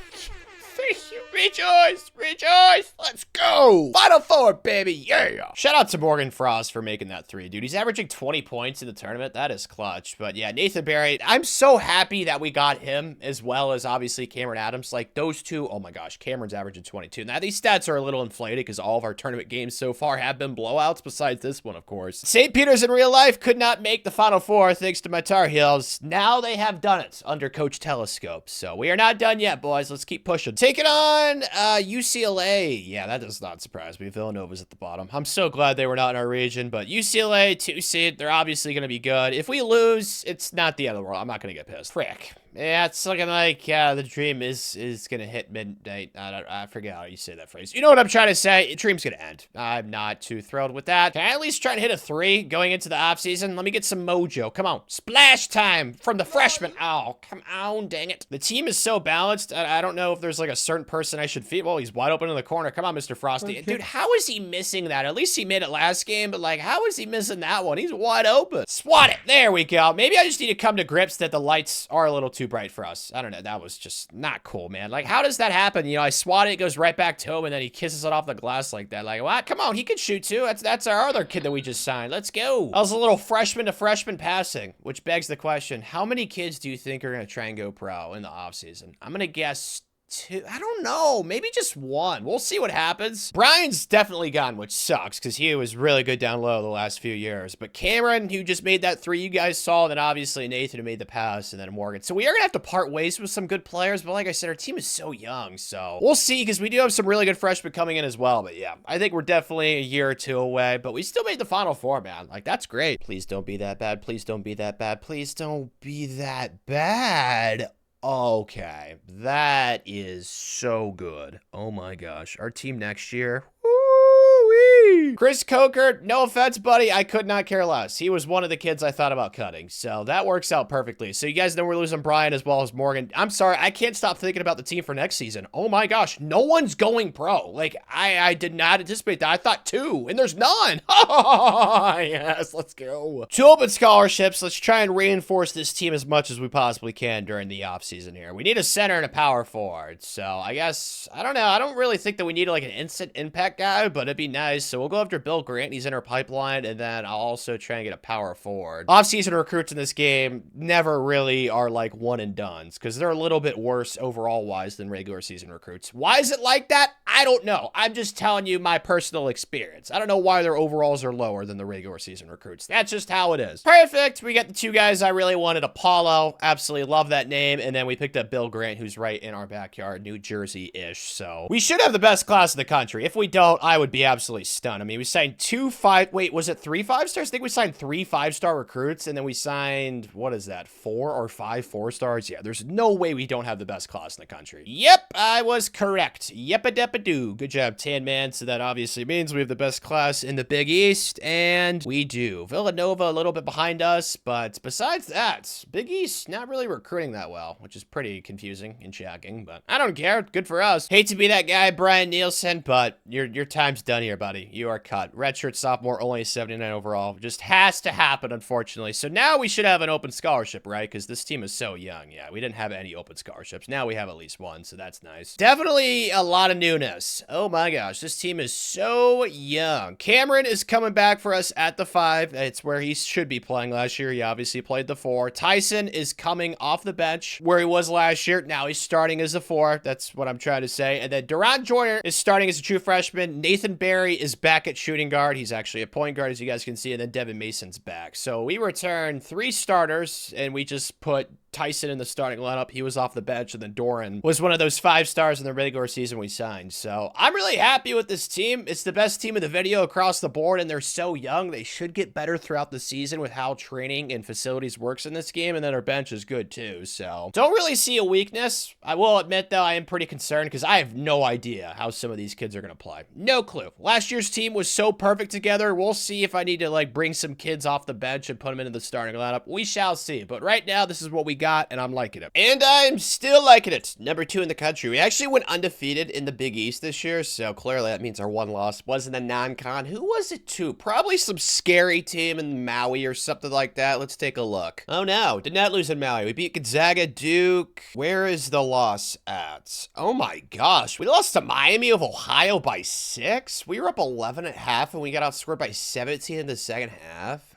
Thank you. Rejoice! Rejoice! Let's go! Final four, baby! Yeah! Shout out to Morgan Frost for making that three, dude. He's averaging 20 points in the tournament. That is clutch. But yeah, Nathan Barry, I'm so happy that we got him as well as obviously Cameron Adams. Like those two, oh my gosh, Cameron's averaging 22. Now these stats are a little inflated because all of our tournament games so far have been blowouts besides this one, of course. St. Peter's in real life could not make the Final Four thanks to my Tar Heels. Now they have done it under Coach Telescope. So we are not done yet, boys. Let's keep pushing. Taking on UCLA. Yeah, that does not surprise me. Villanova's at the bottom. I'm so glad they were not in our region, but UCLA, 2 seed, they're obviously going to be good. If we lose, it's not the end of the world. I'm not going to get pissed. Frick. Yeah, it's looking like the dream is going to hit midnight. I forget how you say that phrase. You know what I'm trying to say? The dream's going to end. I'm not too thrilled with that. Can I at least try to hit a 3 going into the offseason? Let me get some mojo. Come on. Splash time from the freshman. Oh, come on. Dang it. The team is so balanced. I don't know if there's like a certain person I should feed. Well, he's wide open in the corner. Come on, Mr. Frosty. Dude, how is he missing that? At least he made it last game, but like, how is he missing that one? He's wide open. Swat it. There we go. Maybe I just need to come to grips that the lights are a little too bright for us. I don't know. That was just not cool, man. Like, how does that happen? You know, I swat it, it goes right back to him, and then he kisses it off the glass like that. Like, what? Come on, he can shoot too. That's our other kid that we just signed. Let's go. That was a little freshman to freshman passing, which begs the question, how many kids do you think are going to try and go pro in the offseason? I'm going to guess 2. I don't know. Maybe just 1. We'll see what happens. Brian's definitely gone, which sucks because he was really good down low the last few years. But Cameron, who just made that 3 you guys saw, and then obviously Nathan who made the pass, and then Morgan. So we are going to have to part ways with some good players. But like I said, our team is so young. So we'll see because we do have some really good freshmen coming in as well. But yeah, I think we're definitely a year or 2 away. But we still made the Final Four, man. Like, that's great. Please don't be that bad. Please don't be that bad. Please don't be that bad. Okay, that is so good. Oh my gosh, our team next year. Woo-wee. Chris Coker, no offense, buddy, I could not care less. He was one of the kids I thought about cutting, so that works out perfectly. So you guys know we're losing Brian as well as Morgan. I'm sorry, I can't stop thinking about the team for next season. Oh my gosh, no one's going pro. Like, I did not anticipate that. I thought 2, and there's none. Yes, let's go. 2 open scholarships. Let's try and reinforce this team as much as we possibly can during the offseason here. We need a center and a power forward, so I guess, I don't know. I don't really think that we need like an instant impact guy, but it'd be nice. So we'll go after Bill Grant. He's in our pipeline, and then I'll also try and get a power forward. Off-season recruits in this game never really are like one and dones because they're a little bit worse overall-wise than regular season recruits. Why is it like that? I don't know. I'm just telling you my personal experience. I don't know why their overalls are lower than the regular season recruits. That's just how it is. Perfect. We got the 2 guys I really wanted. Apollo. Absolutely love that name. And then we picked up Bill Grant, who's right in our backyard, New Jersey-ish. So we should have the best class in the country. If we don't, I would be absolutely stunned. I mean, we signed 3 5-stars? I think we signed 3 5-star recruits, and then we signed, what is that, 4 or 5 4-stars? Yeah, there's no way we don't have the best class in the country. Yep, I was correct. Yep-a-dep-a-doo. Good job, Tan Man. So that obviously means we have the best class in the Big East, and we do. Villanova a little bit behind us, but besides that, Big East not really recruiting that well, which is pretty confusing and shocking, but I don't care. Good for us. Hate to be that guy, Brian Nielsen, but your time's done here, buddy. You are cut. Redshirt sophomore, only 79 overall. Just has to happen, unfortunately. So now we should have an open scholarship, right? Because this team is so young. Yeah, we didn't have any open scholarships. Now we have at least 1, so that's nice. Definitely a lot of newness. Oh my gosh, this team is so young. Cameron is coming back for us at the 5. It's where he should be playing last year. He obviously played the 4. Tyson is coming off the bench where he was last year. Now he's starting as a 4. That's what I'm trying to say. And then Duran Joyner is starting as a true freshman. Nathan Barry is back at shooting guard. He's actually a point guard, as you guys can see. And then Devin Mason's back. So we return 3 starters, and we just put Tyson in the starting lineup. He was off the bench, and then Doran was one of those 5 stars in the regular season we signed. So I'm really happy with this team. It's the best team in the video across the board, and they're so young. They should get better throughout the season with how training and facilities works in this game, and then our bench is good too. So don't really see a weakness. I will admit, though, I am pretty concerned because I have no idea how some of these kids are going to play. No clue. Last year's team was so perfect together. We'll see if I need to, like, bring some kids off the bench and put them into the starting lineup. We shall see. But right now, this is what we got, and I'm liking it. And I'm still liking it. Number 2 in the country. We actually went undefeated in the Big East this year, so clearly that means our one loss wasn't a non-con. Who was it to? Probably some scary team in Maui or something like that. Let's take a look. Oh no, did not lose in Maui. We beat Gonzaga, Duke. Where is the loss at? Oh my gosh, we lost to Miami of Ohio by 6. We were up 11 at half, and we got outscored by 17 in the second half.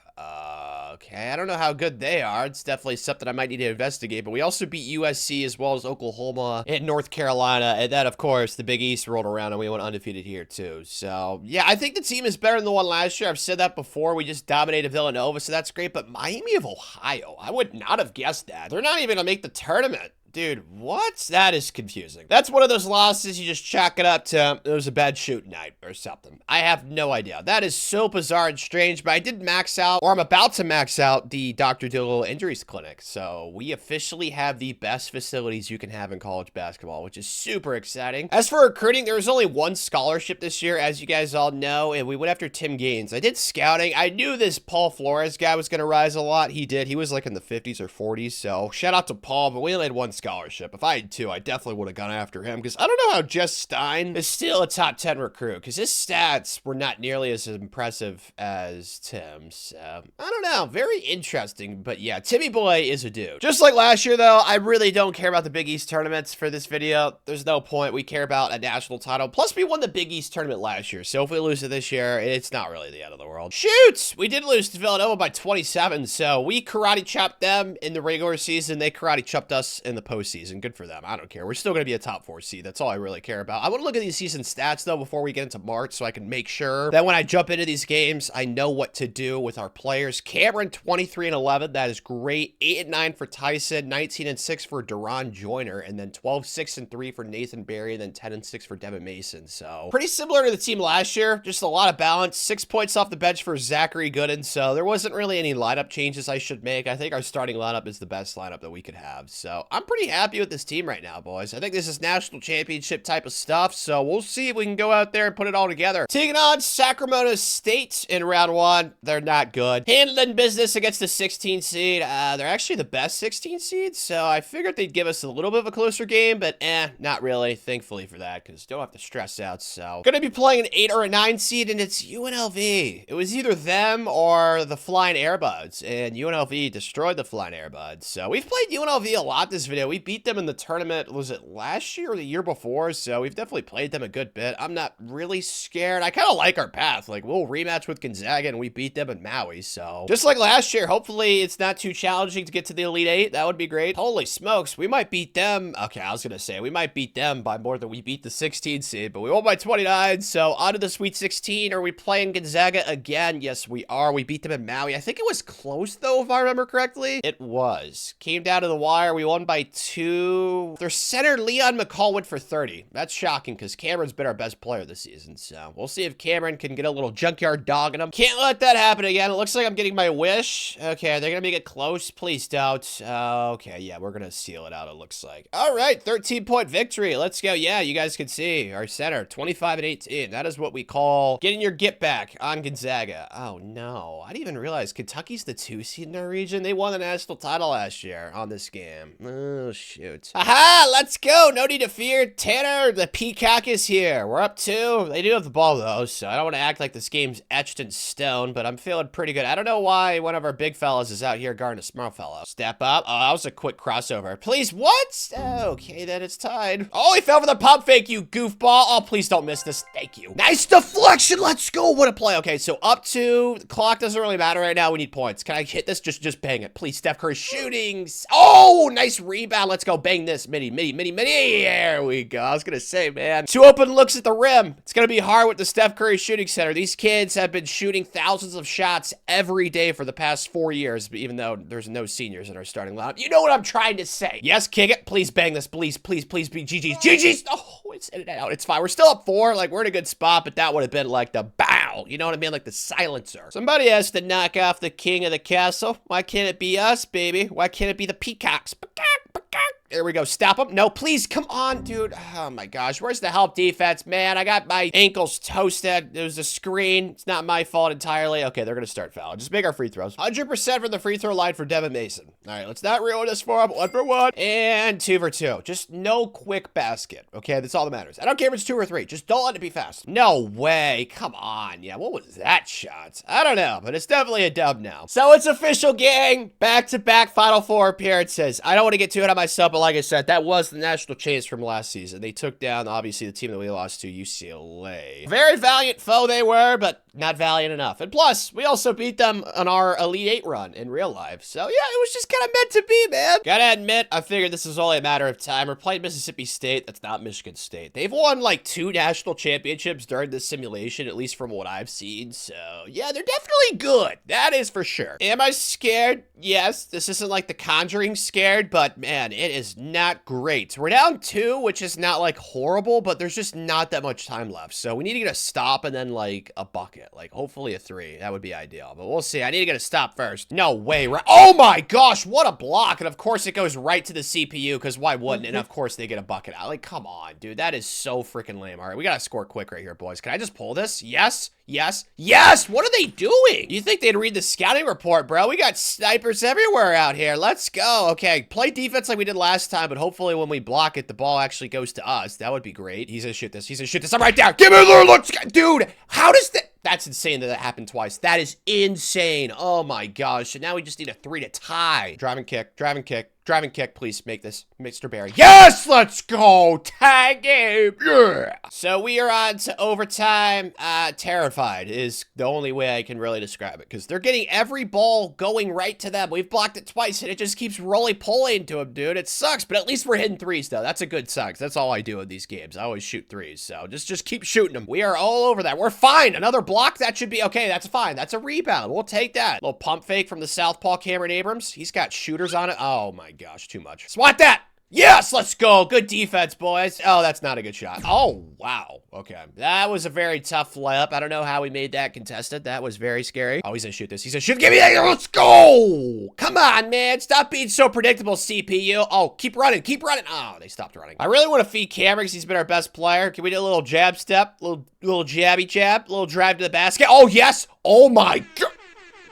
Okay, I don't know how good they are. It's definitely something I might need to investigate, but we also beat USC as well as Oklahoma and North Carolina, and then, of course, the Big East rolled around, and we went undefeated here, too. So, yeah, I think the team is better than the one last year. I've said that before. We just dominated Villanova, so that's great, but Miami of Ohio, I would not have guessed that. They're not even going to make the tournament. Dude, what? That is confusing. That's one of those losses you just chalk it up to, it was a bad shoot night or something. I have no idea. That is so bizarre and strange, but I did max out, or I'm about to max out, the Dr. Dolittle Injuries Clinic. So we officially have the best facilities you can have in college basketball, which is super exciting. As for recruiting, there was only one scholarship this year, as you guys all know, and we went after Tim Gaines. I did scouting. I knew this Paul Flores guy was going to rise a lot. He did. He was like in the 50s or 40s, so shout out to Paul, but we only had one scholarship. If I had 2, I definitely would have gone after him, because I don't know how Jess Stein is still a top 10 recruit, because his stats were not nearly as impressive as Tim's. So I don't know, very interesting, but yeah, Timmy Boy is a dude. Just like last year, though, I really don't care about the Big East tournaments for this video. There's no point. We care about a national title, plus we won the Big East tournament last year, so if we lose it this year, it's not really the end of the world. Shoot! We did lose to Villanova by 27, so we karate chopped them in the regular season. They karate chopped us in the postseason. Good for them. I don't care. We're still going to be a top 4 seed. That's all I really care about. I want to look at these season stats, though, before we get into March, so I can make sure that when I jump into these games, I know what to do with our players. Cameron, 23-11. That is great. 8-9 for Tyson, 19-6 for Deron Joyner, and then 12-6-3 for Nathan Berry, and then 10-6 for Devin Mason. So pretty similar to the team last year. Just a lot of balance. 6 points off the bench for Zachary Gooden, so there wasn't really any lineup changes I should make. I think our starting lineup is the best lineup that we could have. So I'm pretty happy with this team right now, boys. I think this is national championship type of stuff, so we'll see if we can go out there and put it all together. Taking on Sacramento State in round 1. They're not good. Handling business against the 16 seed. They're actually the best 16 seed, so I figured they'd give us a little bit of a closer game, but not really, thankfully for that, because don't have to stress out. So gonna be playing an 8 or a 9 seed, and it's UNLV. It was either them or the Flying Airbuds, and UNLV destroyed the Flying Airbuds. So we've played UNLV a lot this video. We beat them in the tournament, was it last year or the year before? So we've definitely played them a good bit. I'm not really scared. I kind of like our path. Like, we'll rematch with Gonzaga, and we beat them in Maui. So just like last year, hopefully it's not too challenging to get to the Elite 8. That would be great. Holy smokes, we might beat them. Okay, I was gonna say we might beat them by more than we beat the 16 seed, but we won by 29. So on to the Sweet 16. Are we playing Gonzaga again? Yes, we are. We beat them in Maui. I think it was close, though, if I remember correctly. It was. Came down to the wire. We won by 2. Their center, Leon McCall, went for 30. That's shocking, because Cameron's been our best player this season. So we'll see if Cameron can get a little junkyard dog in him. Can't let that happen again. It looks like I'm getting my wish. Okay, they're going to make it close. Please don't. Okay, yeah, we're going to seal it out, it looks like. All right, 13-point victory. Let's go. Yeah, you guys can see our center, 25-18. That is what we call getting your get back on Gonzaga. Oh, no. I didn't even realize Kentucky's the 2 seed in our region. They won the national title last year on this game. Oh, shoot. Aha, let's go. No need to fear. Tanner, the Peacock is here. We're up 2. They do have the ball, though, so I don't want to act like this game's etched in stone, but I'm feeling pretty good. I don't know why one of our big fellas is out here guarding a small fellow. Step up. Oh, that was a quick crossover. Please, what? Okay, then it's tied. Oh, he fell for the pump fake, you goofball. Oh, please don't miss this. Thank you. Nice deflection. Let's go. What a play. Okay, so up 2. The clock doesn't really matter right now. We need points. Can I hit this? Just bang it. Please, Steph Curry shooting. Oh, nice rebound. rebound. Let's go bang this. Mini. There we go. I was going to say, man. 2 open looks at the rim. It's going to be hard with the Steph Curry shooting center. These kids have been shooting thousands of shots every day for the past 4 years, even though there's no seniors in our starting lineup. You know what I'm trying to say. Yes, kick it. Please bang this. Please be GG's. GG's. Oh, it's in and out. It's fine. We're still up 4. Like, we're in a good spot, but that would have been like the bow. You know what I mean? Like the silencer. Somebody has to knock off the king of the castle. Why can't it be us, baby? Why can't it be the peacocks? There we go. Stop him. No, please. Come on, dude. Oh, my gosh. Where's the help defense? Man, I got my ankles toasted. It was a screen. It's not my fault entirely. Okay, they're going to start fouling. Just make our free throws. 100% from the free throw line for Devin Mason. All right, let's not ruin this for him. 1 for 1. And 2 for 2. Just no quick basket. Okay, that's all that matters. I don't care if it's 2 or 3. Just don't let it be fast. No way. Come on. Yeah, what was that shot? I don't know, but it's definitely a dub now. So it's official, gang. Back-to-back Final Four appearances. I don't want to get too ahead of myself, but like I said, that was the national champs from last season. They took down, obviously, the team that we lost to, UCLA. Very valiant foe they were, but not valiant enough. And plus, we also beat them on our Elite 8 run in real life. So, yeah, it was just kind of meant to be, man. Gotta admit, I figured this is only a matter of time. We're playing Mississippi State. That's not Michigan State. They've won, like, 2 national championships during this simulation, at least from what I've seen. So, yeah, they're definitely good. That is for sure. Am I scared? Yes. This isn't like The Conjuring scared, but, man, it is not great. We're down 2, which is not like horrible, but there's just not that much time left. So we need to get a stop and then like a bucket, like hopefully a 3. That would be ideal, but we'll see. I need to get a stop first. No way. Oh my gosh, what a block. And of course it goes right to the CPU because why wouldn't? And of course they get a bucket out. Like, come on, dude. That is so freaking lame. All right, we got to score quick right here, boys. Can I just pull this? Yes. What are they doing? You think they'd read the scouting report, bro? We got snipers everywhere out here. Let's go. Okay, play defense like we did last time, but hopefully when we block it, the ball actually goes to us. That would be great. He's gonna shoot this. I'm right down. Give me there. Let's go. Dude, how does that... That's insane that happened twice. That is insane. Oh my gosh. And now we just need a 3 to tie. Driving kick, please make this, Mr. Barry. Yes, let's go. Tie game. Yeah. So we are on to overtime. Terrified is the only way I can really describe it because they're getting every ball going right to them. We've blocked it twice and it just keeps roly-poly to them, dude. It sucks, but at least we're hitting 3s though. That's a good sign. That's all I do in these games. I always shoot 3s. So just keep shooting them. We are all over that. We're fine. Another block. That should be okay. That's fine. That's a rebound. We'll take that. Little pump fake from the southpaw Cameron Abrams. He's got shooters on it. Oh my gosh, too much. Swat that. Yes, let's go. Good defense, boys. Oh, that's not a good shot. Oh, wow. Okay. That was a very tough layup. I don't know how we made that contested. That was very scary. Oh, he's gonna shoot this. He's gonna shoot. Give me that. Let's go. Come on, man. Stop being so predictable, CPU. Oh, keep running. Oh, they stopped running. I really want to feed Cameron because he's been our best player. Can we do a little jab step? Little jabby jab? Little drive to the basket? Oh, yes. Oh, my God.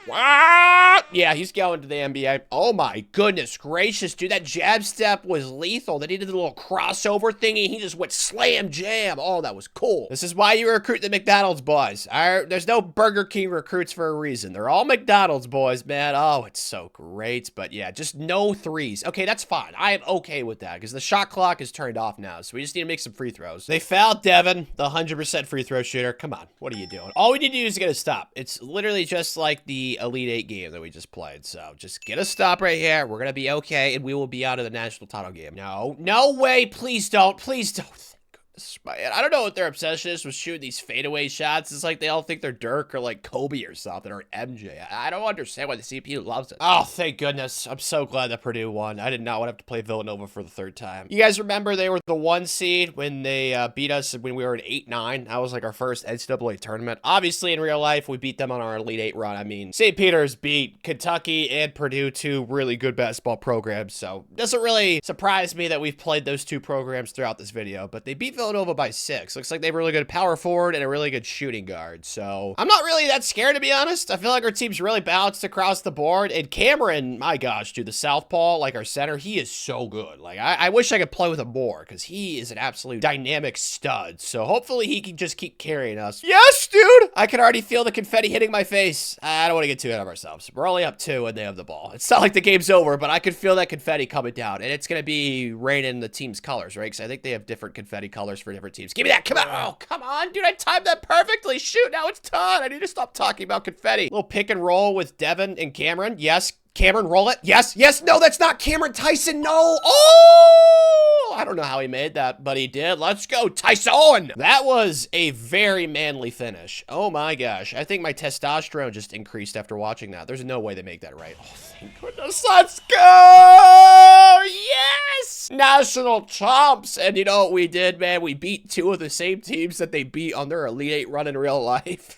What? Yeah, he's going to the NBA. Oh my goodness gracious, dude. That jab step was lethal. They needed a little crossover thingy. He just went slam jam. Oh, that was cool. This is why you recruit the McDonald's boys. There's no Burger King recruits for a reason. They're all McDonald's boys, man. Oh, it's so great. But yeah, just no 3s. Okay, that's fine. I am okay with that because the shot clock is turned off now. So we just need to make some free throws. They fouled Devin, the 100% free throw shooter. Come on. What are you doing? All we need to do is get a stop. It's literally just like the Elite 8 game that we just played. So just get a stop right here. We're gonna be okay, and we will be out of the national title game. No way. Please don't. Thank goodness, man. I don't know what their obsession is with shooting these fadeaway shots. It's like they all think they're Dirk or like Kobe or something, or MJ. I don't understand why the CPU loves it. Oh, thank goodness. I'm so glad that Purdue won. I did not want to have to play Villanova for the 3rd time. You guys remember they were the 1 seed when they beat us when we were at 8-9? That was like our first NCAA tournament. Obviously, in real life, we beat them on our Elite 8 run. I mean, St. Peter's beat Kentucky and Purdue, 2 really good basketball programs. So it doesn't really surprise me that we've played those 2 programs throughout this video, but they beat Villanova by 6. Looks like they have a really good power forward and a really good shooting guard. So I'm not really that scared, to be honest. I feel like our team's really balanced across the board. And Cameron, my gosh, dude, the southpaw, like our center, he is so good. Like, I wish I could play with him more because he is an absolute dynamic stud. So hopefully he can just keep carrying us. Yes, dude! I can already feel the confetti hitting my face. I don't want to get too ahead of ourselves. We're only up 2 and they have the ball. It's not like the game's over, but I can feel that confetti coming down. And it's going to be raining the team's colors, right? Because I think they have different confetti colors for different teams. Give me that. Come on. Oh, come on, dude. I timed that perfectly. Shoot, now it's done. I need to stop talking about confetti. Little pick and roll with Devin and Cameron. Yes. Cameron, roll it. Yes, yes, no, that's not Cameron Tyson, no. Oh, I don't know how he made that, but he did. Let's go, Tyson. That was a very manly finish. Oh my gosh. I think my testosterone just increased after watching that. There's no way they make that right. Oh, thank goodness. Let's go. Yes. National champs. And you know what we did, man? We beat two of the same teams that they beat on their Elite Eight run in real life.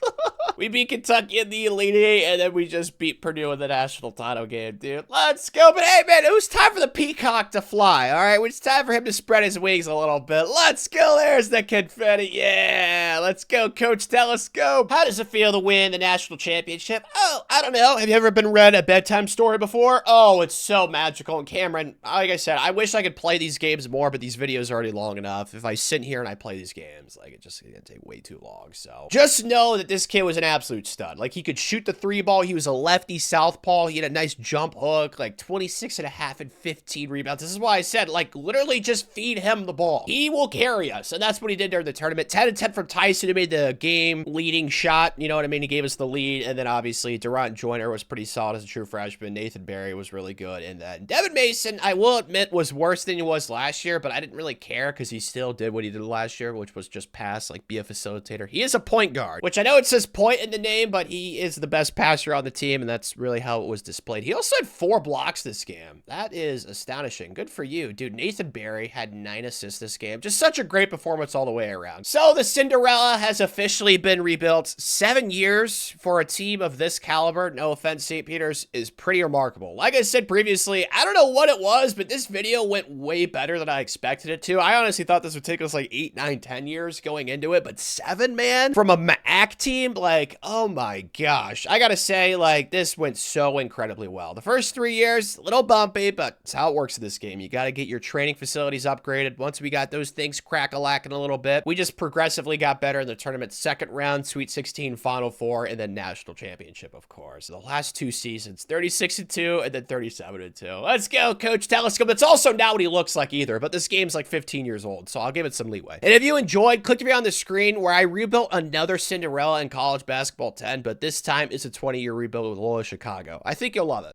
We beat Kentucky in the Elite Eight, and then we just beat Purdue in the national title game, dude. Let's go. But hey, man, it was time for the peacock to fly, all right? It's time for him to spread his wings a little bit. Let's go. There's the confetti. Yeah. Let's go, Coach Telescope. How does it feel to win the national championship? Oh, I don't know. Have you ever been read a bedtime story before? Oh, it's so magical. And Cameron, like I said, I wish I could play these games more, but these videos are already long enough. If I sit here and I play these games, like, it's just gonna take way too long. So just know that this kid was an absolute stud. Like, he could shoot the 3-ball. He was a lefty southpaw. He had a nice jump hook, like 26.5 and 15 rebounds. This is why I said, like, literally just feed him the ball. He will carry us. And that's what he did during the tournament. 10 and 10 from Tyson, who made the game leading shot. You know what I mean? He gave us the lead. And then obviously Durant Joyner was pretty solid as a true freshman. Nathan Barry was really good. And then Devin Mason, I will admit, was worse than he was last year, but I didn't really care because he still did what he did last year, which was just pass, like be a facilitator. He is a point guard, which I know it says point in the name, but he is the best passer on the team, and that's really how it was displayed. He also had 4 blocks this game. That is astonishing. Good for you. Dude, Nathan Barry had 9 assists this game. Just such a great performance all the way around. So the Cinderella has officially been rebuilt. 7 years for a team of this caliber, no offense, St. Peter's, is pretty remarkable. Like I said previously, I don't know what it was, but this video went way better than I expected it to. I honestly thought this would take us like 8, 9, 10 years going into it, but 7, man, from a MAC team, like, oh my gosh. I gotta say, like, this went so incredibly well. The first 3 years, a little bumpy, but it's how it works in this game. You gotta get your training facilities upgraded. Once we got those things crack-a-lacking a little bit, we just progressively got better in the tournament. Second round, Sweet 16, Final Four, and then National Championship, of course. The last 2 seasons, 36-2, and then 37-2. Let's go, Coach Telescope. It's also not what he looks like either, but this game's like 15 years old, so I'll give it some leeway. And if you enjoyed, click to be on the screen where I rebuilt another Cinderella in college basketball 10, but this time it's a 20-year rebuild with Loyola Chicago. I think you'll love it.